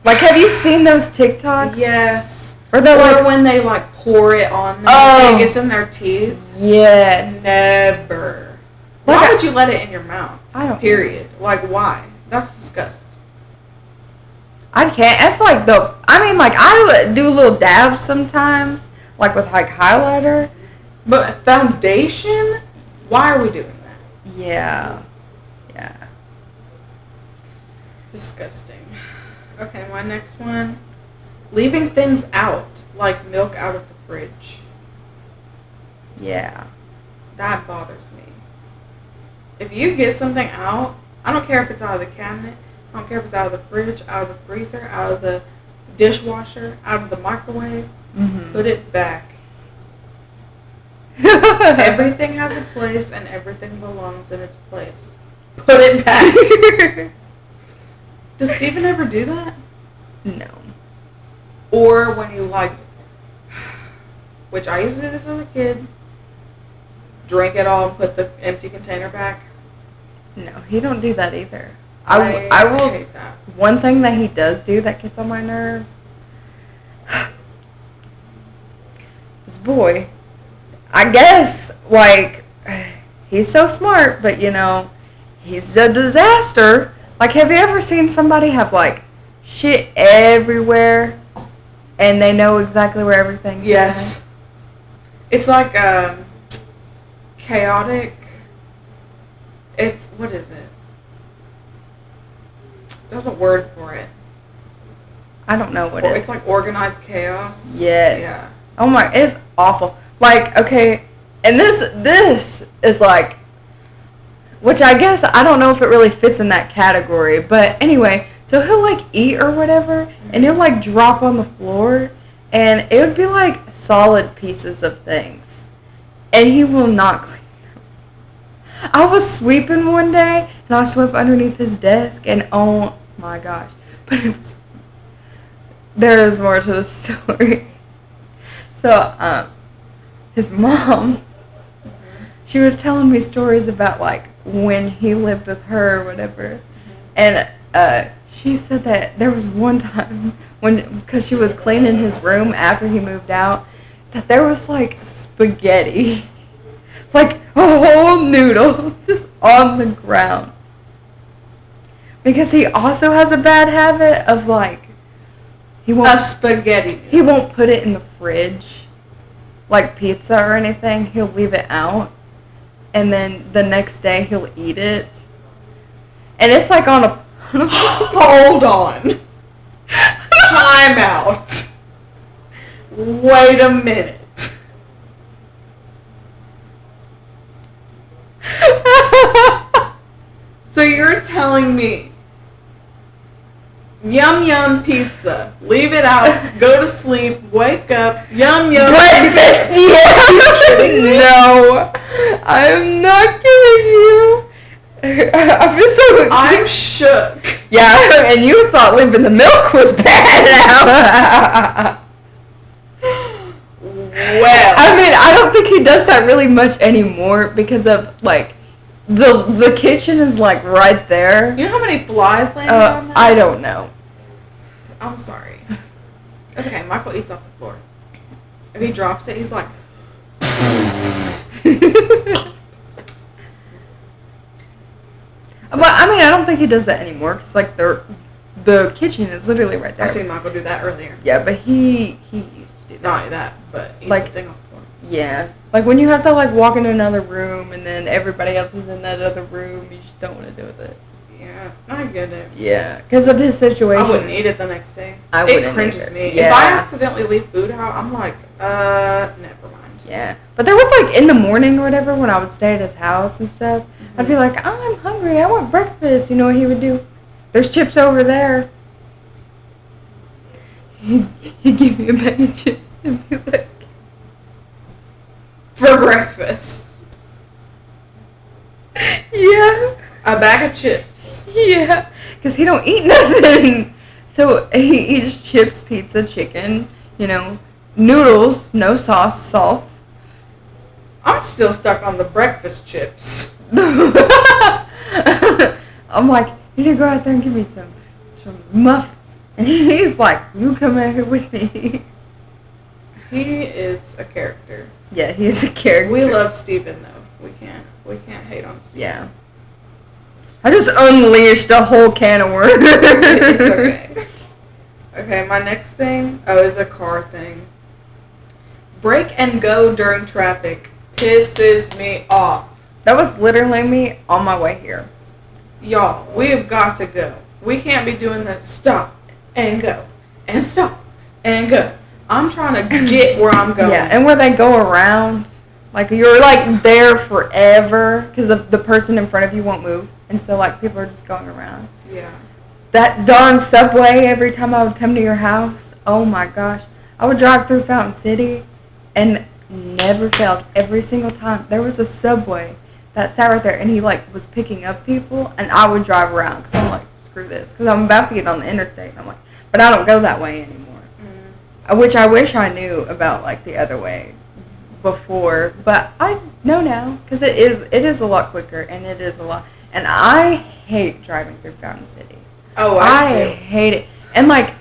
Like, have you seen those TikToks? Yes. Or when they, like, pour it on them and it gets in their teeth. Yeah. Never. Like, why would you let it in your mouth? I don't. Period. Like, why? That's disgusting. I can't. It's like I do a little dabs sometimes, like with, like, highlighter. But foundation? Why are we doing that? Yeah. Yeah. Disgusting. Okay, my next one. Leaving things out, like milk out of the fridge. Yeah. That bothers me. If you get something out, I don't care if it's out of the cabinet, I don't care if it's out of the fridge, out of the freezer, out of the dishwasher, out of the microwave, put it back. Everything has a place and everything belongs in its place. Put it back. Does Steven ever do that? No. Or when you, like, which I used to do this as a kid, drink it all and put the empty container back. No, he don't do that either. I will hate that. One thing that he does do that gets on my nerves. This boy, I guess, like, he's so smart, but, you know, he's a disaster. Like, have you ever seen somebody have, like, shit everywhere and they know exactly where everything's Yes. at? It's like chaotic. It's, what is it? There's a word for it. I don't know what it is. It's like organized chaos. Yes. Yeah. Oh my, it's awful. Like, okay, and this is like, which I guess, I don't know if it really fits in that category, but anyway, so he'll, like, eat or whatever, and he'll, like, drop on the floor, and it would be, like, solid pieces of things, and he will not clean them. I was sweeping one day, and I swept underneath his desk, and oh my gosh, but there is more to the story. So, his mom, she was telling me stories about, like, when he lived with her or whatever. And she said that there was one time because she was cleaning his room after he moved out, that there was like spaghetti, like a whole noodle just on the ground. Because he also has a bad habit of like, a spaghetti noodle. He won't put it in the fridge, like pizza or anything. He'll leave it out, and then the next day he'll eat it. And it's like on a... Hold on. Time out. Wait a minute. So you're telling me, yum yum pizza, leave it out, go to sleep, wake up, yum yum breakfast? Yeah. Are you kidding me? No, I'm not kidding you. I feel so... I'm shook. Yeah, and you thought leaving the milk was bad. Well, I mean, I don't think he does that really much anymore because of, like, the kitchen is, like, right there. You know how many flies landed on that? I don't know. I'm sorry. It's okay. Michael eats off the floor. If he drops it, he's like... But, I mean, I don't think he does that anymore because, like, the kitchen is literally right there. I seen Michael do that earlier. Yeah, but he used to do that. Not only that, but eat like, the thing off the floor. Yeah. Like, when you have to, like, walk into another room and then everybody else is in that other room, you just don't want to deal with it. Yeah, I get it. Yeah, because of his situation. I wouldn't eat it the next day. I wouldn't It cringes either. me. Yeah. If I accidentally leave food out, I'm like, never mind. Yeah. But there was, like, in the morning or whatever, when I would stay at his house and stuff, I'd be like, I'm hungry. I want breakfast. You know what he would do? There's chips over there. He'd give me a bag of chips and be like... For breakfast. Yeah. A bag of chips. Yeah. Because he don't eat nothing. So he eats chips, pizza, chicken, you know, noodles, no sauce, salt. I'm still stuck on the breakfast chips. I'm like, you need to go out there and give me some muffins. And he's like, you come out here with me. He is a character. Yeah, he's a character. We love Steven though. We can't hate on Steven. Yeah. I just unleashed a whole can of worms. It's okay. Okay, my next thing, is a car thing. Break and go during traffic pisses me off. That was literally me on my way here. Y'all, we have got to go. We can't be doing that stop and go and stop and go. I'm trying to get where I'm going. Yeah, and where they go around, like you're like there forever because the person in front of you won't move, and so like people are just going around. Yeah. That darn subway, every time I would come to your house, oh my gosh, I would drive through Fountain City, and never failed. Every single time there was a subway that sat right there, and he like was picking up people, and I would drive around because I'm like, screw this, because I'm about to get on the interstate, and I'm like, but I don't go that way anymore. Which I wish I knew about, like, the other way before. But I know now, because it is a lot quicker, and it is a lot. And I hate driving through Fountain City. Oh, I do. hate it. And, like,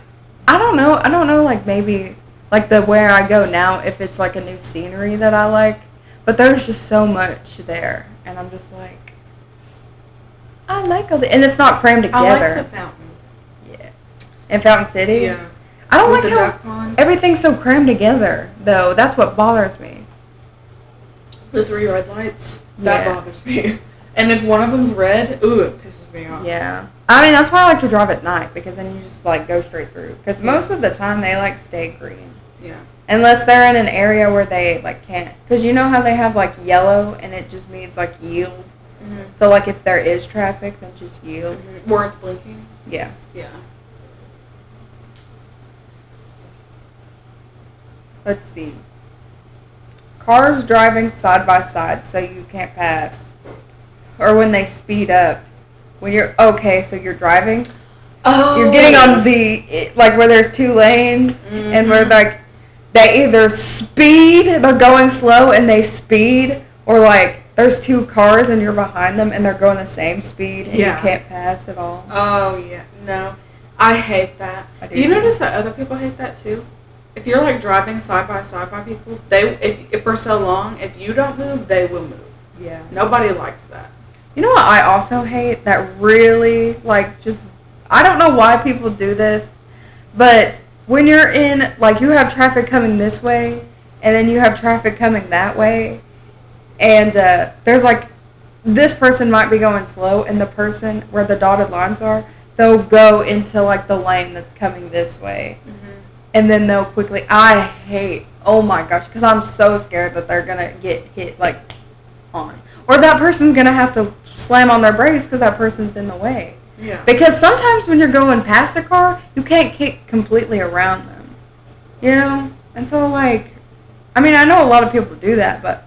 I don't know, like, maybe, like, the where I go now, if it's, like, a new scenery that I like. But there's just so much there. And I'm just like, I like all the... And it's not crammed together. I like the fountain. Yeah. In Fountain City? Yeah. I don't With like the how duck pond. everything's so crammed together, though. That's what bothers me. The 3 red lights. That Yeah. bothers me. And if one of them's red, ooh, it pisses me off. Yeah. I mean, that's why I like to drive at night, because then you just, like, go straight through. Because most of the time, they, like, stay green. Yeah. Unless they're in an area where they, like, can't. Because you know how they have, like, yellow, and it just means, like, yield? Mm-hmm. So, like, if there is traffic, then just yield. Mm-hmm. Where it's blinking. Yeah. Yeah. Let's see. Cars driving side by side so you can't pass. Or when they speed up. When you're, okay, so you're driving. Oh. You're getting on the, like, where there's 2 lanes. Mm-hmm. And where, like, they either speed, they're going slow and they speed. Or, like, there's two cars and you're behind them and they're going the same speed and you can't pass at all. Oh, yeah. No. I hate that. I do You too. notice that other people hate that too? If you're like driving side by people, if for so long, if you don't move, they will move. Yeah. Nobody likes that. You know what I also hate? That really, like, just, I don't know why people do this, but when you're in, like, you have traffic coming this way, and then you have traffic coming that way, and there's, like, this person might be going slow, and the person where the dotted lines are, they'll go into, like, the lane that's coming this way. Mm-hmm. And then they'll quickly, oh my gosh, because I'm so scared that they're going to get hit, like, on. Or that person's going to have to slam on their brakes because that person's in the way. Yeah. Because sometimes when you're going past a car, you can't kick completely around them. You know? And so, like, I mean, I know a lot of people do that, but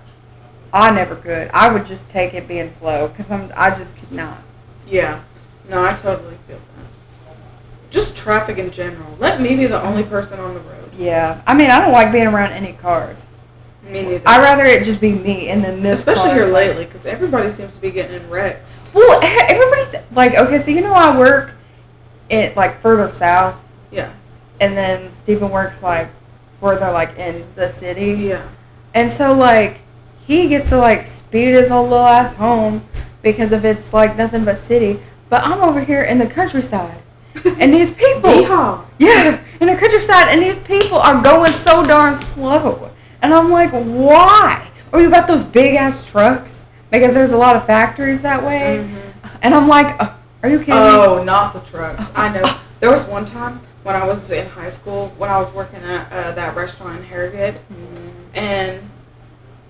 I never could. I would just take it being slow because I just could not. Yeah. No, I totally feel that. Just traffic in general. Let me be the only person on the road. Yeah. I mean, I don't like being around any cars. Me neither. I'd rather it just be me and then this Especially car here lately, because everybody seems to be getting in wrecks. Well, everybody's, like, okay, so you know I work like, further south. Yeah. And then Stephen works, like, further, like, in the city. Yeah. And so, like, he gets to, like, speed his whole little ass home because if it's, like, nothing but city. But I'm over here in the countryside. And these people. Yeehaw. Yeah, in the countryside. And these people are going so darn slow. And I'm like, why? Or you got those big-ass trucks because there's a lot of factories that way. Mm-hmm. And I'm like, are you kidding me? Oh, not the trucks. I know. There was one time when I was in high school, when I was working at that restaurant in Harrogate, and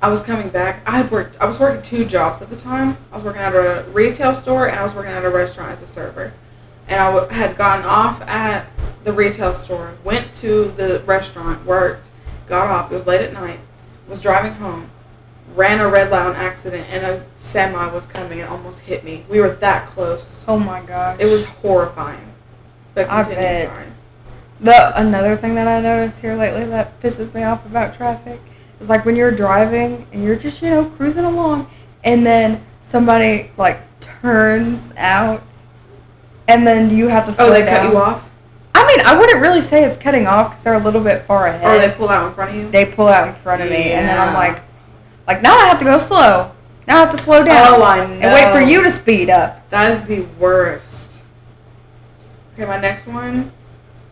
I was coming back. I was working 2 jobs at the time. I was working at a retail store, and I was working at a restaurant as a server. And I had gotten off at the retail store, went to the restaurant, worked, got off. It was late at night. Was driving home. Ran a red light on accident, and a semi was coming and almost hit me. We were that close. Oh my gosh. It was horrifying. But I bet. Sorry. Another thing that I noticed here lately that pisses me off about traffic is like when you're driving and you're just, cruising along, and then somebody like turns out, and then you have to slow down. Oh, they cut you off? I mean, I wouldn't really say it's cutting off because they're a little bit far ahead. Or they pull out in front of you? They pull out in front of me, and then I'm like, now I have to go slow. Now I have to slow down. Oh, I know. And wait for you to speed up. That is the worst. Okay, my next one.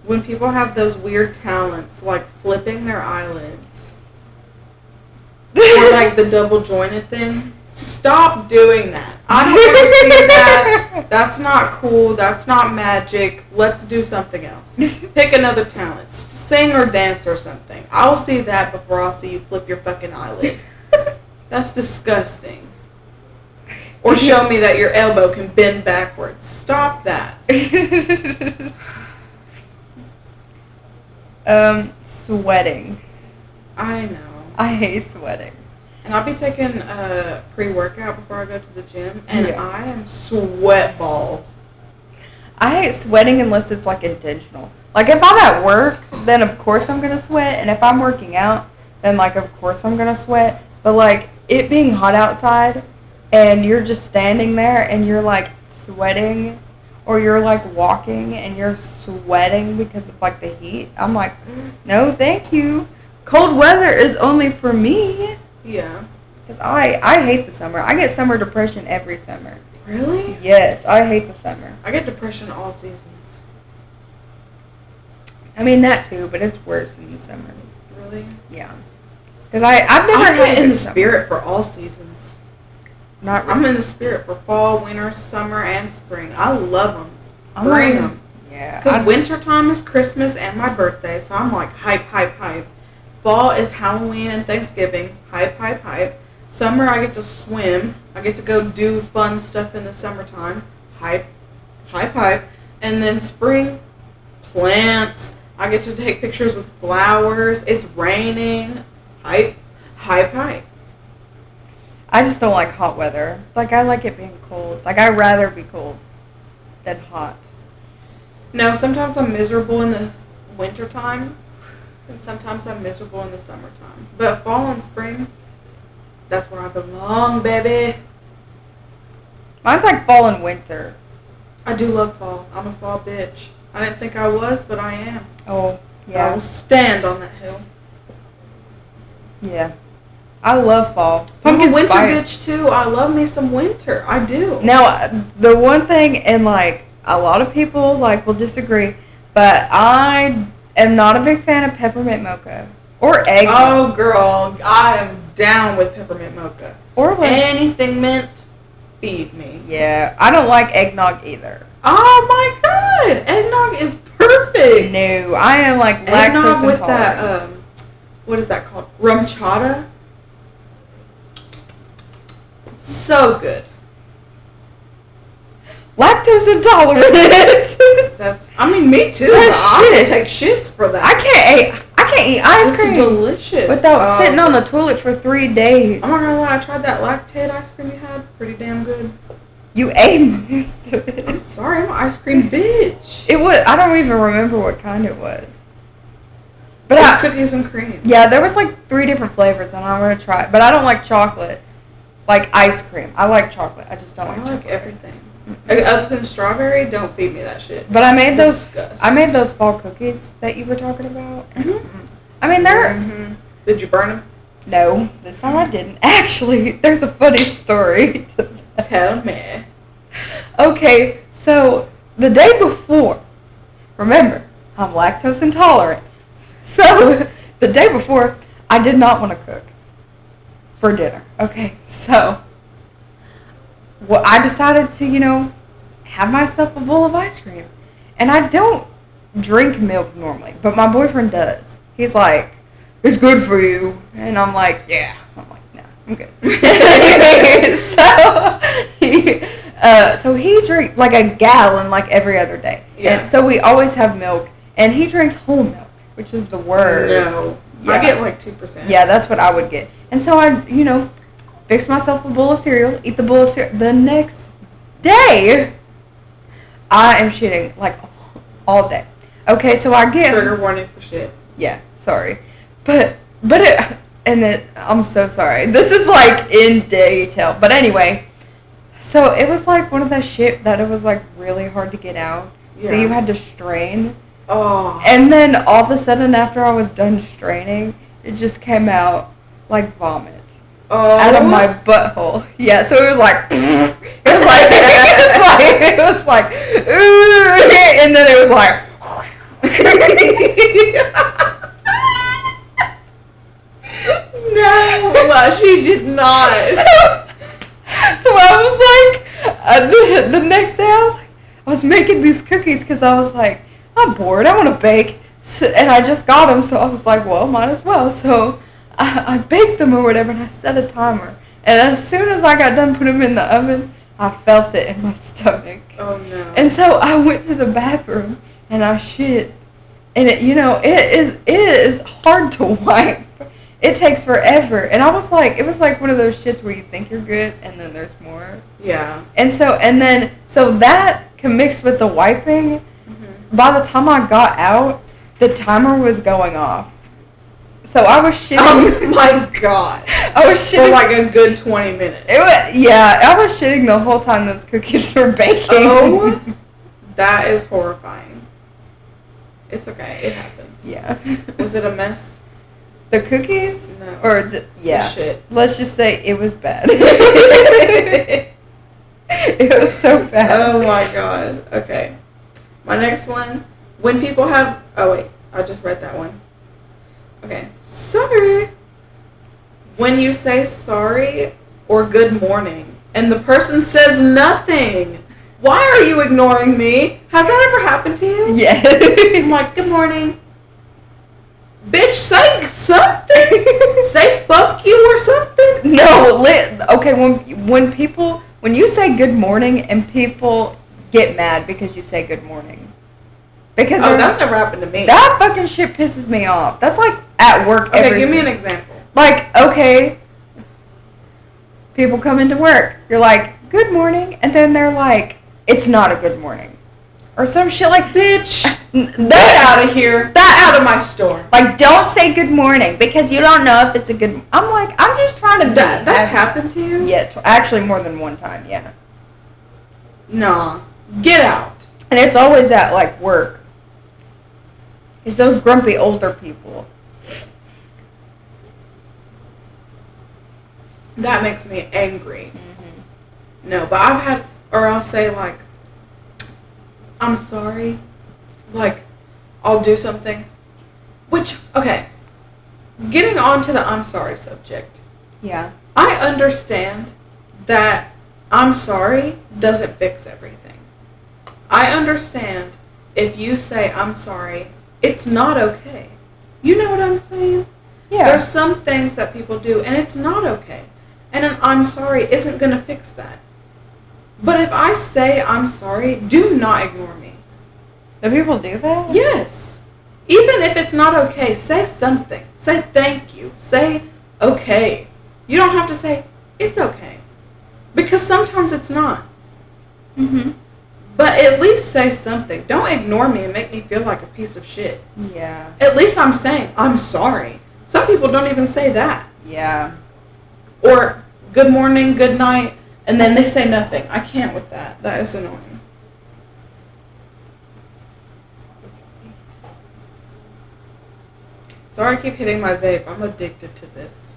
When people have those weird talents, like flipping their eyelids. Or like the double jointed thing. Stop doing that. I don't want to see that. That's not cool. That's not magic. Let's do something else. Pick another talent. Sing or dance or something. I'll see that before I'll see you flip your fucking eyelid. That's disgusting. Or show me that your elbow can bend backwards. Stop that. Sweating. I know. I hate sweating. And I'll be taking a pre-workout before I go to the gym, and I am sweat balled. I hate sweating unless it's, like, intentional. Like, if I'm at work, then of course I'm going to sweat. And if I'm working out, then, like, of course I'm going to sweat. But, like, it being hot outside, and you're just standing there, and you're, like, sweating, or you're, like, walking, and you're sweating because of, like, the heat. I'm like, no, thank you. Cold weather is only for me. Yeah. Because I hate the summer. I get summer depression every summer. Really? Yes, I hate the summer. I get depression all seasons. I mean, that too, but it's worse in the summer. Really? Yeah. Because I've never had in the spirit for all seasons. Not really. I'm in the spirit for fall, winter, summer, and spring. I love them. Bring them. Yeah. Because wintertime is Christmas and my birthday, so I'm like hype, hype, hype. Fall is Halloween and Thanksgiving. Hype, hype, hype. Summer, I get to swim. I get to go do fun stuff in the summertime. Hype, hype, hype. And then spring, plants. I get to take pictures with flowers. It's raining. Hype, hype, hype. I just don't like hot weather. Like, I like it being cold. Like, I'd rather be cold than hot. No, sometimes I'm miserable in the wintertime. And sometimes I'm miserable in the summertime. But fall and spring, That's where I belong, baby. Mine's like fall and winter. I do love fall. I'm a fall bitch. I didn't think I was, but I am. Oh, I yeah. will stand on that hill. Yeah. I love fall. I'm a Pumpkin winter spice. bitch too. I love me some winter. I do. Now, the one thing, and like a lot of people like will disagree, but I am not a big fan of peppermint mocha or egg. Oh, girl, I am down with peppermint mocha. Or like Anything mint, feed me. yeah, I don't like eggnog either. Oh my god, eggnog is perfect. No, I am like lactose Eggnog with intolerant. that what is that called? Rum chata. So good. Lactose intolerant. That's. I mean, me too. That's I would shit. take shits for that. I can't eat ice It's cream delicious. without sitting on the toilet for 3 days. I'm not gonna lie. I tried that lactate ice cream you had. Pretty damn good. You ate most of I'm it. sorry. I'm an ice cream bitch. It was. I don't even remember what kind it was. But It's cookies and cream. yeah, there was like 3 different flavors, and I'm gonna try it. But I don't like chocolate, like ice cream. I like chocolate. I just don't I like like chocolate. everything. Other than strawberry, don't feed me that shit. But I made those. Disgust. I made those fall cookies that you were talking about. Mhm. I mean, they're Did you burn them? no. This time I didn't. Actually, there's a funny story to that. Tell me. Okay, so the day before, remember, I'm lactose intolerant. So the day before, I did not want to cook for dinner. Okay, so well, I decided to, have myself a bowl of ice cream. And I don't drink milk normally, but my boyfriend does. He's like, it's good for you. And I'm like, yeah. I'm like, no, I'm good. So he drinks like a gallon like every other day. Yeah. And so we always have milk. And he drinks whole milk, which is the worst. No. Yeah. I get like 2%. Yeah, that's what I would get. And so I, fix myself a bowl of cereal, eat the bowl of cereal. The next day, I am shitting like all day. Okay, so I get Trigger warning for shit. yeah, sorry, I'm so sorry. This is like in detail, but anyway, so it was like one of that shit that it was like really hard to get out. So Yeah. you had to strain. Oh. And then all of a sudden, after I was done straining, it just came out like vomit out of my butthole. Yeah, so it was like, it was like, and then it was like, No, she did not. So I was like, the next day I was making these cookies because I was like, I'm bored, I want to bake, so, and I just got them, so I was like, well, might as well. So I baked them or whatever, and I set a timer. And as soon as I got done putting them in the oven, I felt it in my stomach. Oh no. And so I went to the bathroom and I shit. And it is hard to wipe. It takes forever. And I was like, it was like one of those shits where you think you're good and then there's more. Yeah. And so that mixed with the wiping, by the time I got out, the timer was going off. So I was shitting. Oh my god. I was shitting for like a good 20 minutes. I was shitting the whole time those cookies were baking. Oh, that is horrifying. It's okay. It happens. Yeah. Was it a mess? The cookies? No. Or yeah. Shit. Let's just say it was bad. It was so bad. Oh my god. Okay. My next one. When people have... Oh wait. I just read that one. Okay. Sorry. When you say sorry or good morning and the person says nothing. Why are you ignoring me? Has that ever happened to you? Yeah. I'm like, good morning. Bitch, say something. Say fuck you or something. No, okay, when you say good morning and people get mad because you say good morning. Because that's never happened to me. That fucking shit pisses me off. That's like at work Okay, give me an example. Like, okay, people come into work. You're like, good morning. And then they're like, it's not a good morning. Or some shit like, bitch, get that, out of here. That out of my store. Like, don't say good morning because you don't know if it's a good. I'm like, I'm just trying to. That's happened to you? Yeah, actually more than one time. Yeah. Nah, get out. And it's always at like work. It's those grumpy older people. That makes me angry. Mm-hmm. No, but I've had, or I'll say like, I'm sorry. Like, I'll do something. Which, okay, getting on to the I'm sorry subject. Yeah. I understand that I'm sorry doesn't fix everything. I understand if you say I'm sorry, it's not okay. You know what I'm saying? Yeah. There's some things that people do, and it's not okay. And an I'm sorry isn't going to fix that. But if I say I'm sorry, do not ignore me. Do people do that? Yes. Even if it's not okay, say something. Say thank you. Say okay. You don't have to say it's okay. Because sometimes it's not. Mm-hmm. But at least say something. Don't ignore me and make me feel like a piece of shit. Yeah. At least I'm saying I'm sorry. Some people don't even say that. Yeah. Or good morning, good night, and then they say nothing. I can't with that. That is annoying. Sorry I keep hitting my vape. I'm addicted to this.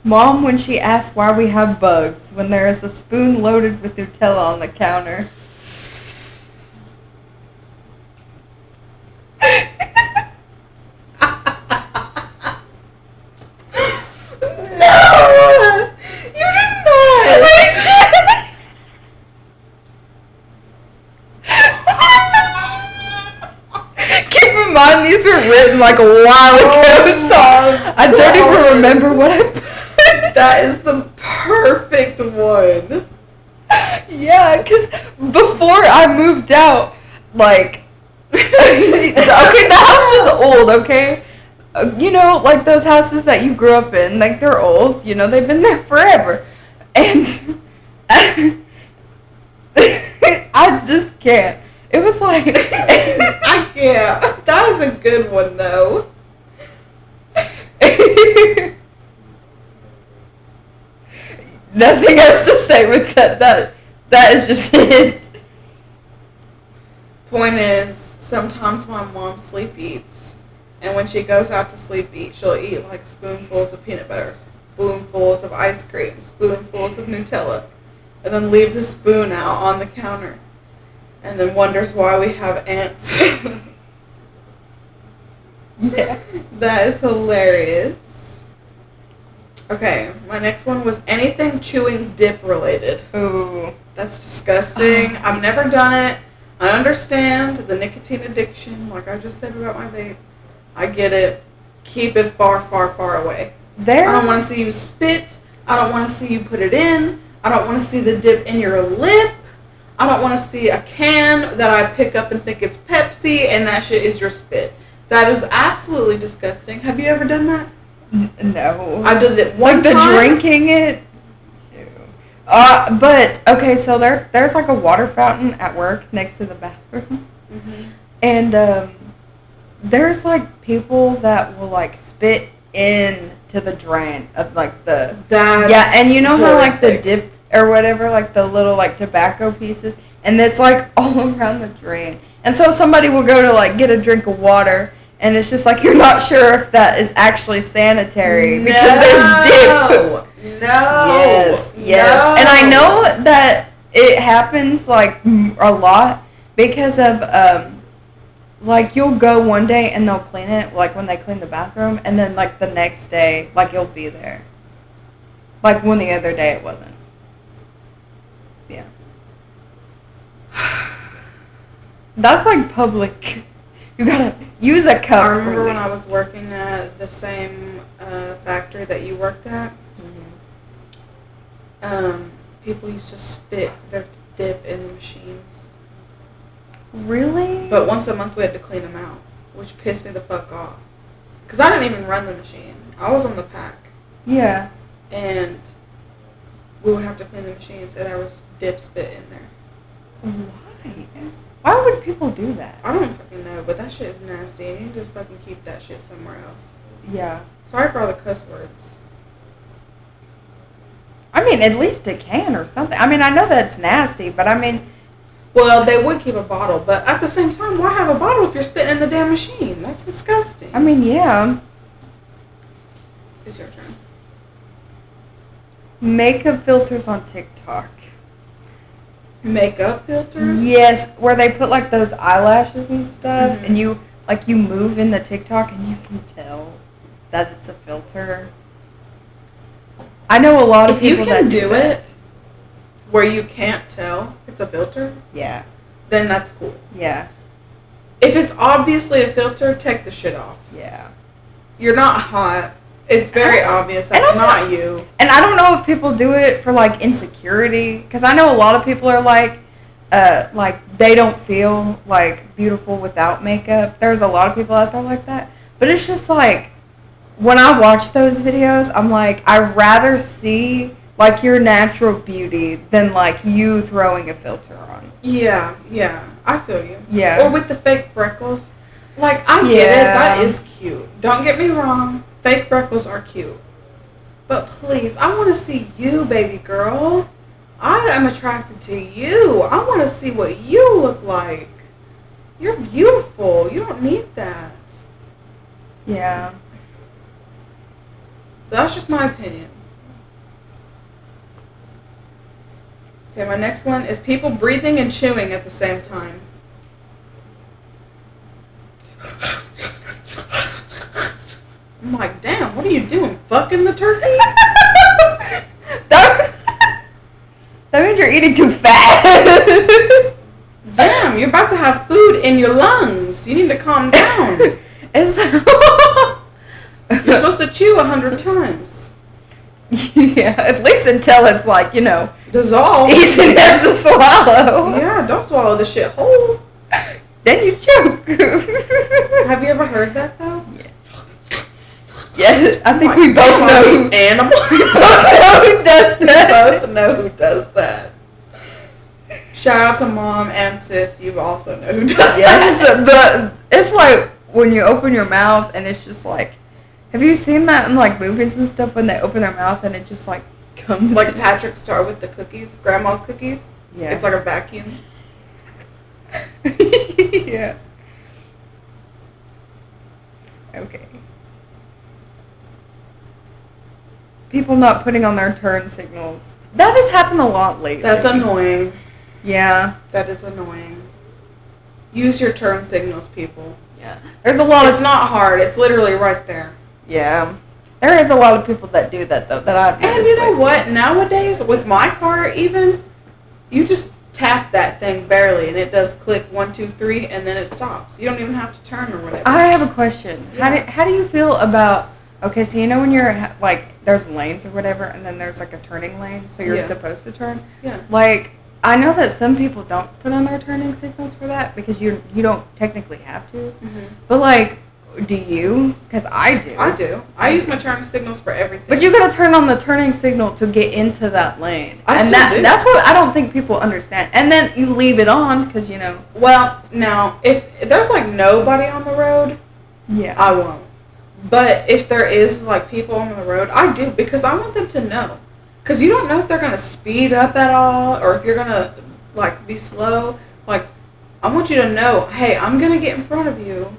Mom, when she asks why we have bugs, when there is a spoon loaded with Nutella on the counter. No! You did not! Keep in mind, these were written like a while ago, so I don't even remember what I put. That is the perfect one. Yeah, because before I moved out, like, okay, the house was old, okay? You know, like those houses that you grew up in, like they're old, you know, they've been there forever. And I just can't. It was like... I can't. That was a good one, though. Nothing else to say with that. That is just it. Point is, sometimes my mom sleep eats. And when she goes out to sleep eat, she'll eat like spoonfuls of peanut butter, spoonfuls of ice cream, spoonfuls of Nutella. And then leave the spoon out on the counter. And then wonders why we have ants. Yeah. That is hilarious. Okay, my next one was anything chewing dip related. Ooh. That's disgusting. I've never done it. I understand the nicotine addiction, like I just said about my vape. I get it. Keep it far, far, far away. I don't want to see you spit. I don't want to see you put it in. I don't want to see the dip in your lip. I don't want to see a can that I pick up and think it's Pepsi and that shit is your spit. That is absolutely disgusting. Have you ever done that? No. I did it one time. Like the drinking it? But, okay, so there's like a water fountain at work next to the bathroom. Mm-hmm. And there's like people that will like spit in to the drain of like the... Yeah, and you know how like the dip or whatever, like the little like tobacco pieces, and it's like all around the drain. And so somebody will go to like get a drink of water, and it's just like you're not sure if that is actually sanitary because there's dip. No. Yes. No. And I know that it happens like a lot because of like you'll go one day and they'll clean it, like when they clean the bathroom, and then like the next day like you'll be there. Like when the other day it wasn't. Yeah. That's like public. You gotta use a cup. I remember when I was working at the same factory that you worked at. Mm-hmm. People used to spit their dip in the machines. Really? But once a month we had to clean them out, which pissed me the fuck off. Because I didn't even run the machine. I was on the pack. Yeah. And we would have to clean the machines, and there was dip spit in there. Why? Why would people do that? I don't fucking know, but that shit is nasty, and you need to fucking keep that shit somewhere else. Yeah. Sorry for all the cuss words. I mean, at least it can or something. I mean, I know that's nasty, but I mean... Well, they would keep a bottle, but at the same time, why have a bottle if you're spitting in the damn machine? That's disgusting. I mean, yeah. It's your turn. Makeup filters on TikTok. Makeup filters? Yes, where they put like those eyelashes and stuff, and you move in the TikTok and you can tell that it's a filter. I know a lot of If you people can that do that. it where you can't tell it's a filter, Yeah. then that's cool. Yeah. If it's obviously a filter, take the shit off. Yeah. You're not hot. It's very obvious that's not you. And I don't know if people do it for like insecurity, because I know a lot of people are like they don't feel like beautiful without makeup. There's a lot of people out there like that, but it's just like when I watch those videos, I'm like, I'd rather see like your natural beauty than like you throwing a filter on. Yeah, I feel you. Yeah. Or with the fake freckles. Like, I get it. That is cute. Don't get me wrong. Fake freckles are cute. But please, I want to see you, baby girl. I am attracted to you. I want to see what you look like. You're beautiful. You don't need that. Yeah. But that's just my opinion. Okay, my next one is people breathing and chewing at the same time. I'm like, damn, what are you doing? Fucking the turkey? That means you're eating too fast. Damn, you're about to have food in your lungs. You need to calm down. You're supposed to chew 100 times. Yeah, at least until it's like, Dissolve. easy enough to swallow. Yeah, don't swallow the shit whole. Then you choke. Have you ever heard that though? Yeah, I think we both know. Animal. We both know who does that. We both know who does that. Shout out to mom and sis. You also know who does that. It's like when you open your mouth and it's just like, have you seen that in like movies and stuff when they open their mouth and it just like comes like Patrick Star with the cookies, grandma's cookies. Yeah. It's like a vacuum. Yeah. Okay. People not putting on their turn signals. That has happened a lot lately. That's annoying. Yeah. That is annoying. Use your turn signals, people. Yeah. There's a lot It's not hard. It's literally right there. Yeah. There is a lot of people that do that, though, that I've noticed. And you know lately. what? Nowadays, with my car even, you just tap that thing barely, and it does click 1, 2, 3, and then it stops. You don't even have to turn or whatever. I have a question. Yeah. How do you feel about... Okay, so when you're, like, there's lanes or whatever, and then there's, like, a turning lane, so you're supposed to turn. Yeah. Like, I know that some people don't put on their turning signals for that, because you don't technically have to. Mm-hmm. But, like, do you? Because I do. I do. I use my turning signals for everything. But you gotta turn on the turning signal to get into that lane. I and still do. That's what I don't think people understand. And then you leave it on, because, Well, now, if there's, like, nobody on the road, yeah. I won't. But if there is, like, people on the road, I do, because I want them to know. Because you don't know if they're going to speed up at all, or if you're going to, like, be slow. Like, I want you to know, hey, I'm going to get in front of you,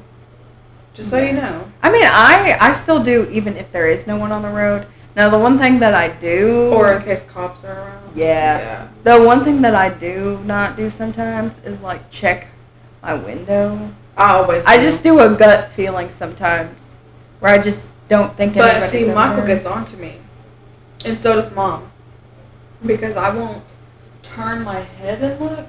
just so you know. I mean, I still do, even if there is no one on the road. Now, the one thing that I do... Or in case cops are around. Yeah. The one thing that I do not do sometimes is, like, check my window. I just do a gut feeling sometimes. Where I just don't think anybody's But see, over Michael there. gets on to me. And so does Mom. Because I won't turn my head and look.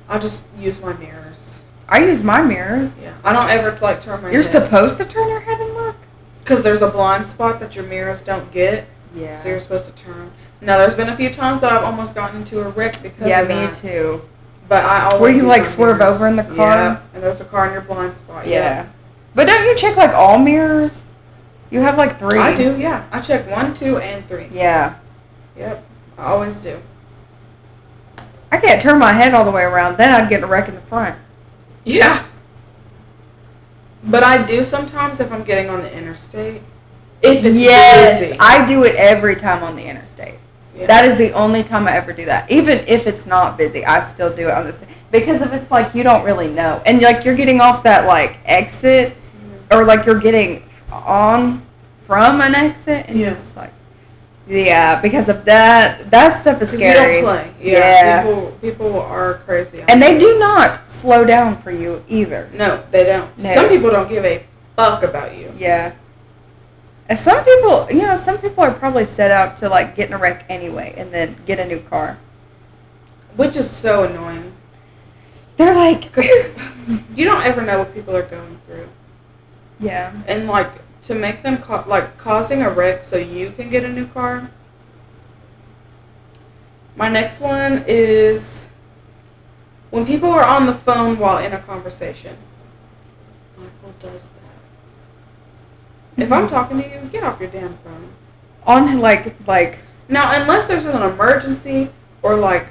I just use my mirrors. I use my mirrors. Yeah. I don't ever, like, turn my You're head. supposed to turn your head and look? Because there's a blind spot that your mirrors don't get. Yeah. So you're supposed to turn. Now, there's been a few times that I've almost gotten into a wreck because of that. Yeah, me too. But I always Where you, use like, my swerve mirrors. over in the car? Yeah. And there's a car in your blind spot. Yeah. But don't you check, like, all mirrors? You have, like, 3. I do, yeah. I check 1, 2, and 3. Yeah. Yep. I always do. I can't turn my head all the way around. Then I'd get in a wreck in the front. Yeah. But I do sometimes if I'm getting on the interstate. If it's busy. I do it every time on the interstate. Yeah. That is the only time I ever do that. Even if it's not busy, I still do it on the because if it's like you don't really know, and like you're getting off that like exit, or like you're getting on from an exit, and you're just like, yeah, because of that stuff is scary. You don't play. Yeah. People are crazy. And they do not slow down for you either. No, they don't. No. Some people don't give a fuck about you. Yeah. And some people are probably set out to like get in a wreck anyway and then get a new car. Which is so annoying. They're like, because you don't ever know what people are going through. Yeah. And like to make them causing a wreck so you can get a new car. My next one is when people are on the phone while in a conversation. Michael does that. If I'm talking to you, get off your damn phone. On like now, unless there's an emergency or like,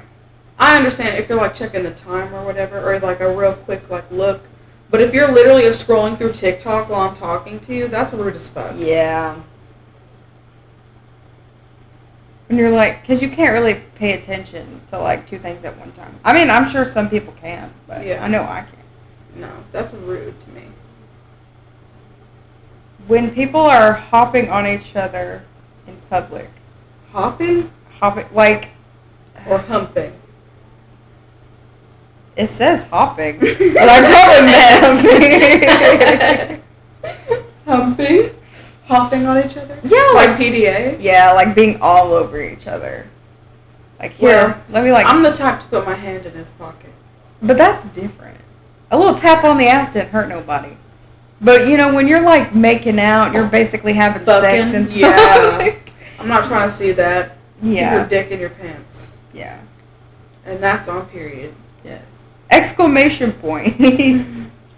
I understand if you're like checking the time or whatever, or like a real quick like look. But if you're literally scrolling through TikTok while I'm talking to you, that's rude as fuck. Yeah. And you're like, because you can't really pay attention to like two things at one time. I mean, I'm sure some people can, but I know I can't. No, that's rude to me. When people are hopping on each other in public. Hopping, like. Or humping. It says hopping, but I probably meant humping. Hopping on each other? Yeah. Like PDA? Yeah, like being all over each other. Like, here, let me like... I'm the type to put my hand in his pocket. But that's different. A little tap on the ass didn't hurt nobody. But, when you're, like, making out, you're basically having sex and... Yeah. I'm not trying to see that. Yeah. Keep your dick in your pants. Yeah. And that's on period. Yes. Exclamation point.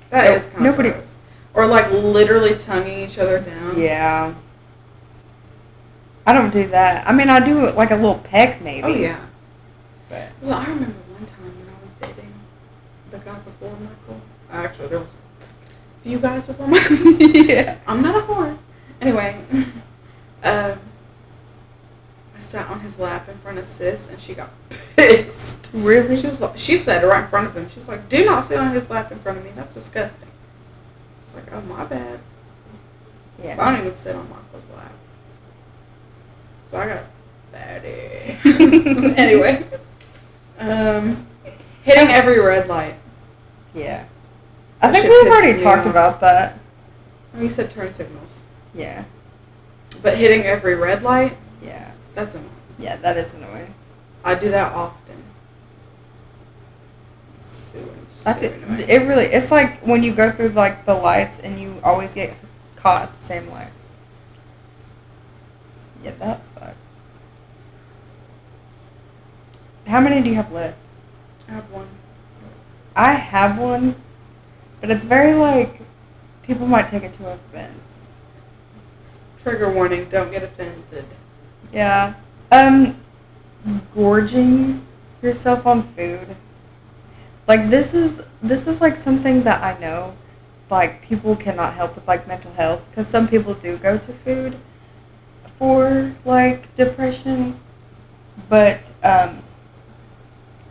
That is kind of gross. Or, like, literally tonguing each other down. Yeah. I don't do that. I mean, I do, like, a little peck, maybe. Oh, yeah. But. Well, I remember one time when I was dating the guy before Michael. Actually, there was a few guys before Michael. Yeah. I'm not a whore. Anyway, I sat on his lap in front of Sis, and she got pissed. Really? She said it right in front of him. She was like, "Do not sit on his lap in front of me. That's disgusting." I was like, "Oh, my bad." Yeah. I don't even sit on Michael's lap. So I got a fatty. Anyway. Hitting every red light. Yeah. I think we've already talked about that. Oh, you said turn signals. Yeah. But hitting every red light? Yeah. That's annoying. Yeah, that is annoying. I do that often. It's so annoying. It really, it's like when you go through like the lights and you always get caught at the same lights. Yeah, that sucks. How many do you have left? I have one. I have one, but it's very like, people might take it to offense. Trigger warning, don't get offended. Yeah. Gorging yourself on food. Like, this is like something that I know, like, people cannot help with, like, mental health, because some people do go to food for, like, depression, but,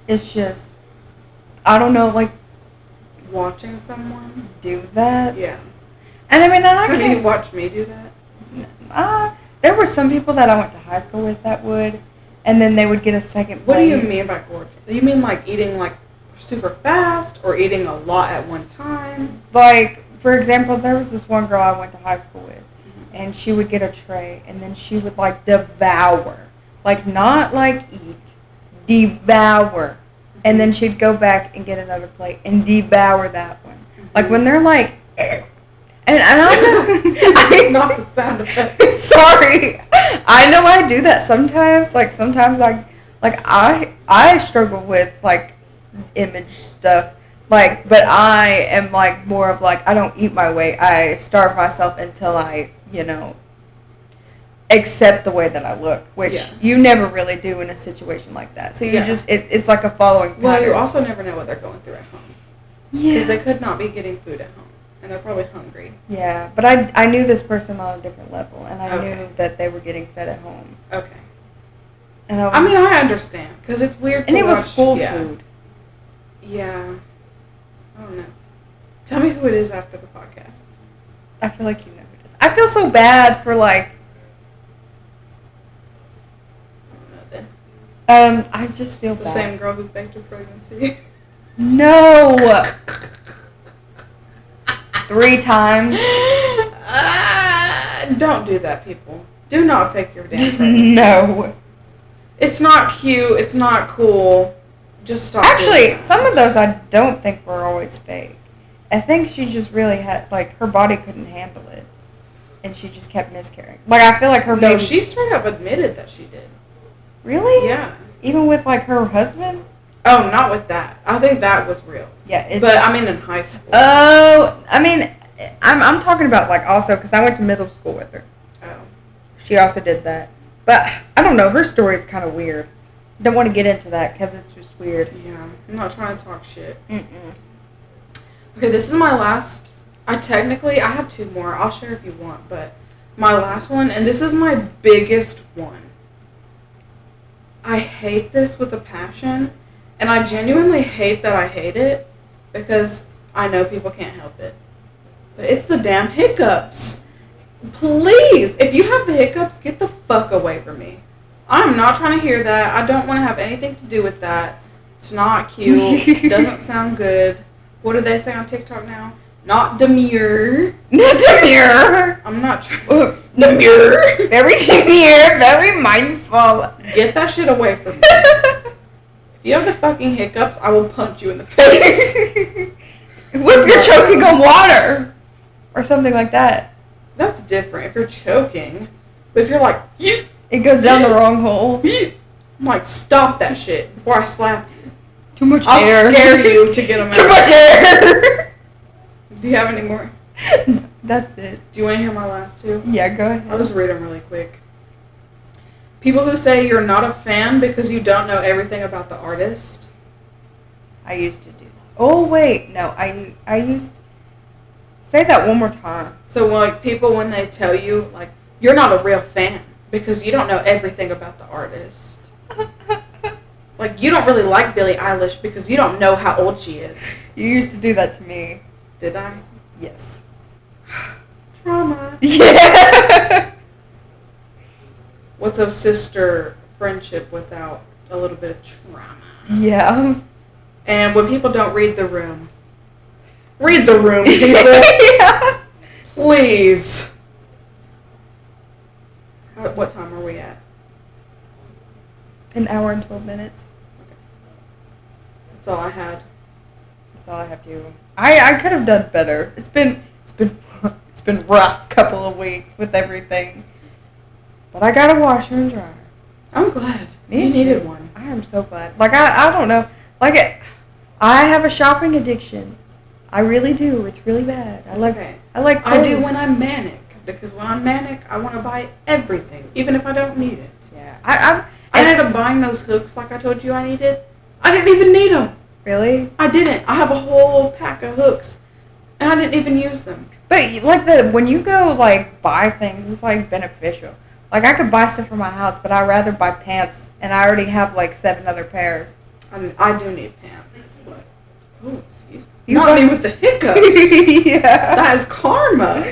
it's just, I don't know, like, watching someone do that. Yeah. And I mean, I Have can't you watched me do that? There were some people that I went to high school with that would, and then they would get a second plate. What do you mean by gorging? Do you mean like eating like super fast or eating a lot at one time? Like, for example, there was this one girl I went to high school with, and she would get a tray, and then she would like devour, like not like eat, devour. And then she'd go back and get another plate and devour that one. Like when they're like, and I know, not the sound effect. Sorry, I know I do that sometimes. Like sometimes I struggle with like image stuff. Like, but I am like more of like I don't eat my weight. I starve myself until I accept the way that I look, which you never really do in a situation like that. So you just, it's like a following pattern. Well, you also never know what they're going through at home. Yeah. Because they could not be getting food at home. And they're probably hungry. Yeah, but I knew this person on a different level, and I knew that they were getting fed at home. Okay. And I understand, because it's weird to watch. And it was school food. Yeah. I don't know. Tell me who it is after the podcast. I feel like you know who it is. I feel so bad for, like... I don't know then. I just feel the bad. The same girl who faked her pregnancy. No! 3 times. Don't do that, people. Do not fake your damn pregnancy. No. It's not cute. It's not cool. Just stop. Actually, some of those I don't think were always fake. I think she just really had, like, her body couldn't handle it. And she just kept miscarrying. Like, I feel like her baby... No, she straight up admitted that she did. Really? Yeah. Even with, like, her husband? Oh, not with that. I think that was real. Yeah. But, I mean, in high school. Oh, I mean, I'm talking about, like, also, because I went to middle school with her. Oh. She also did that. But, I don't know, her story is kind of weird. Don't want to get into that, because it's just weird. Yeah. I'm not trying to talk shit. Mm-mm. Okay, this is my last... I have 2 more. I'll share if you want, but my last one, and this is my biggest one. I hate this with a passion, and I genuinely hate that I hate it, because I know people can't help it. But it's the damn hiccups. Please, if you have the hiccups, get the fuck away from me. I'm not trying to hear that. I don't want to have anything to do with that. It's not cute. Doesn't sound good. What do they say on TikTok now? Not demure. Not demure. I'm not demure. Very demure. Very mindful. Get that shit away from me. If you have the fucking hiccups, I will punch you in the face. What if you're choking on water? Or something like that. That's different if you're choking. But if you're like... It goes down the wrong hole. I'm like, stop that shit before I slap you. Too much air. I'll scare you to get them out. Too much air. Do you have any more? That's it. Do you want to hear my last 2? Yeah, go ahead. I'll just read them really quick. People who say you're not a fan because you don't know everything about the artist. I used to do that. Oh, wait. No, I used to. Say that one more time. So, like, people, when they tell you, like, you're not a real fan because you don't know everything about the artist. Like, you don't really like Billie Eilish because you don't know how old she is. You used to do that to me. Did I? Yes. Trauma. Yeah. What's a sister friendship without a little bit of trauma? Yeah. And when people don't read the room. Read the room, people. Yeah. Please. What time are we at? 1 hour and 12 minutes. Okay. That's all I had. That's all I have to do. I could have done better. It's been rough couple of weeks with everything. But I got a washer and dryer. I'm glad. You needed one. I am so glad. Like, I don't know. Like, I have a shopping addiction. I really do. It's really bad. I like clothes. I do when I'm manic. Because when I'm manic, I want to buy everything. Even if I don't need it. Yeah. I ended up buying those hooks like I told you I needed. I didn't even need them. Really? I didn't. I have a whole pack of hooks. And I didn't even use them. But, like, when you go, like, buy things, it's, like, beneficial. Like, I could buy stuff for my house, but I'd rather buy pants, and I already have, like, 7 other pairs. I do need pants. But, oh, excuse me. Not me with the hiccups. Yeah. That is karma.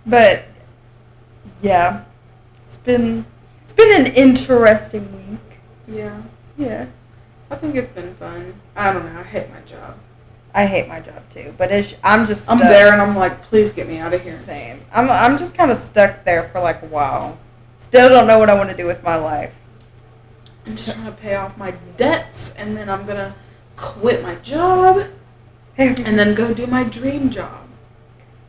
But, yeah. It's been an interesting week. Yeah. Yeah. I think it's been fun. I don't know. I hate my job. I hate my job too, but I'm just stuck. I'm there and I'm like, please get me out of here. Same. I'm just kind of stuck there for like a while. Still don't know what I want to do with my life. I'm just trying to pay off my debts, and then I'm gonna quit my job, and then go do my dream job.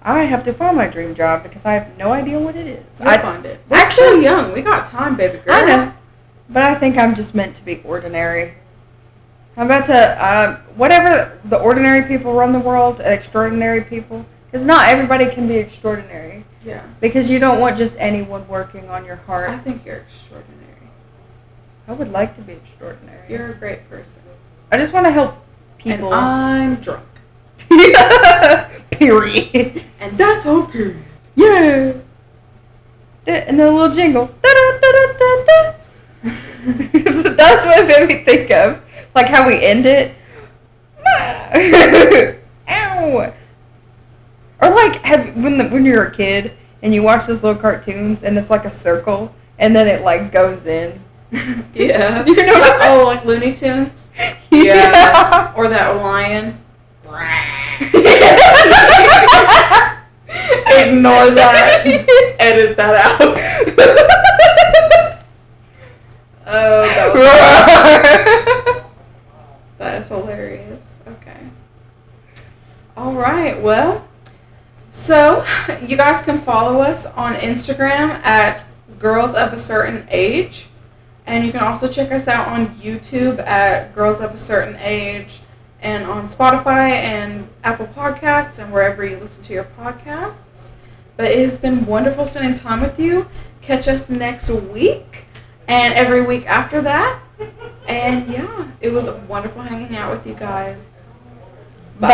I have to find my dream job because I have no idea what it is. I'll find it. We're so young. We got time, baby girl. I know. But I think I'm just meant to be ordinary. I'm about to, whatever the ordinary people run the world, extraordinary people, Because not everybody can be extraordinary. Yeah. Because you don't want just anyone working on your heart. I think you're extraordinary. I would like to be extraordinary. You're a great person. I just want to help people. And I'm drunk. Period. And that's all period. Yeah. And the little jingle. Da-da-da-da-da-da. That's what it made me think of. Like how we end it. Ow. Or like when you're a kid and you watch those little cartoons and it's like a circle and then it like goes in. Yeah. You know what? Oh, like Looney Tunes? Yeah. Or that lion. Ignore that. Edit that out. Oh, that is hilarious. Okay. All right. Well, so you guys can follow us on Instagram at Girls of a Certain Age. And you can also check us out on YouTube at Girls of a Certain Age and on Spotify and Apple Podcasts and wherever you listen to your podcasts. But it has been wonderful spending time with you. Catch us next week and every week after that. And yeah, it was wonderful hanging out with you guys. Bye.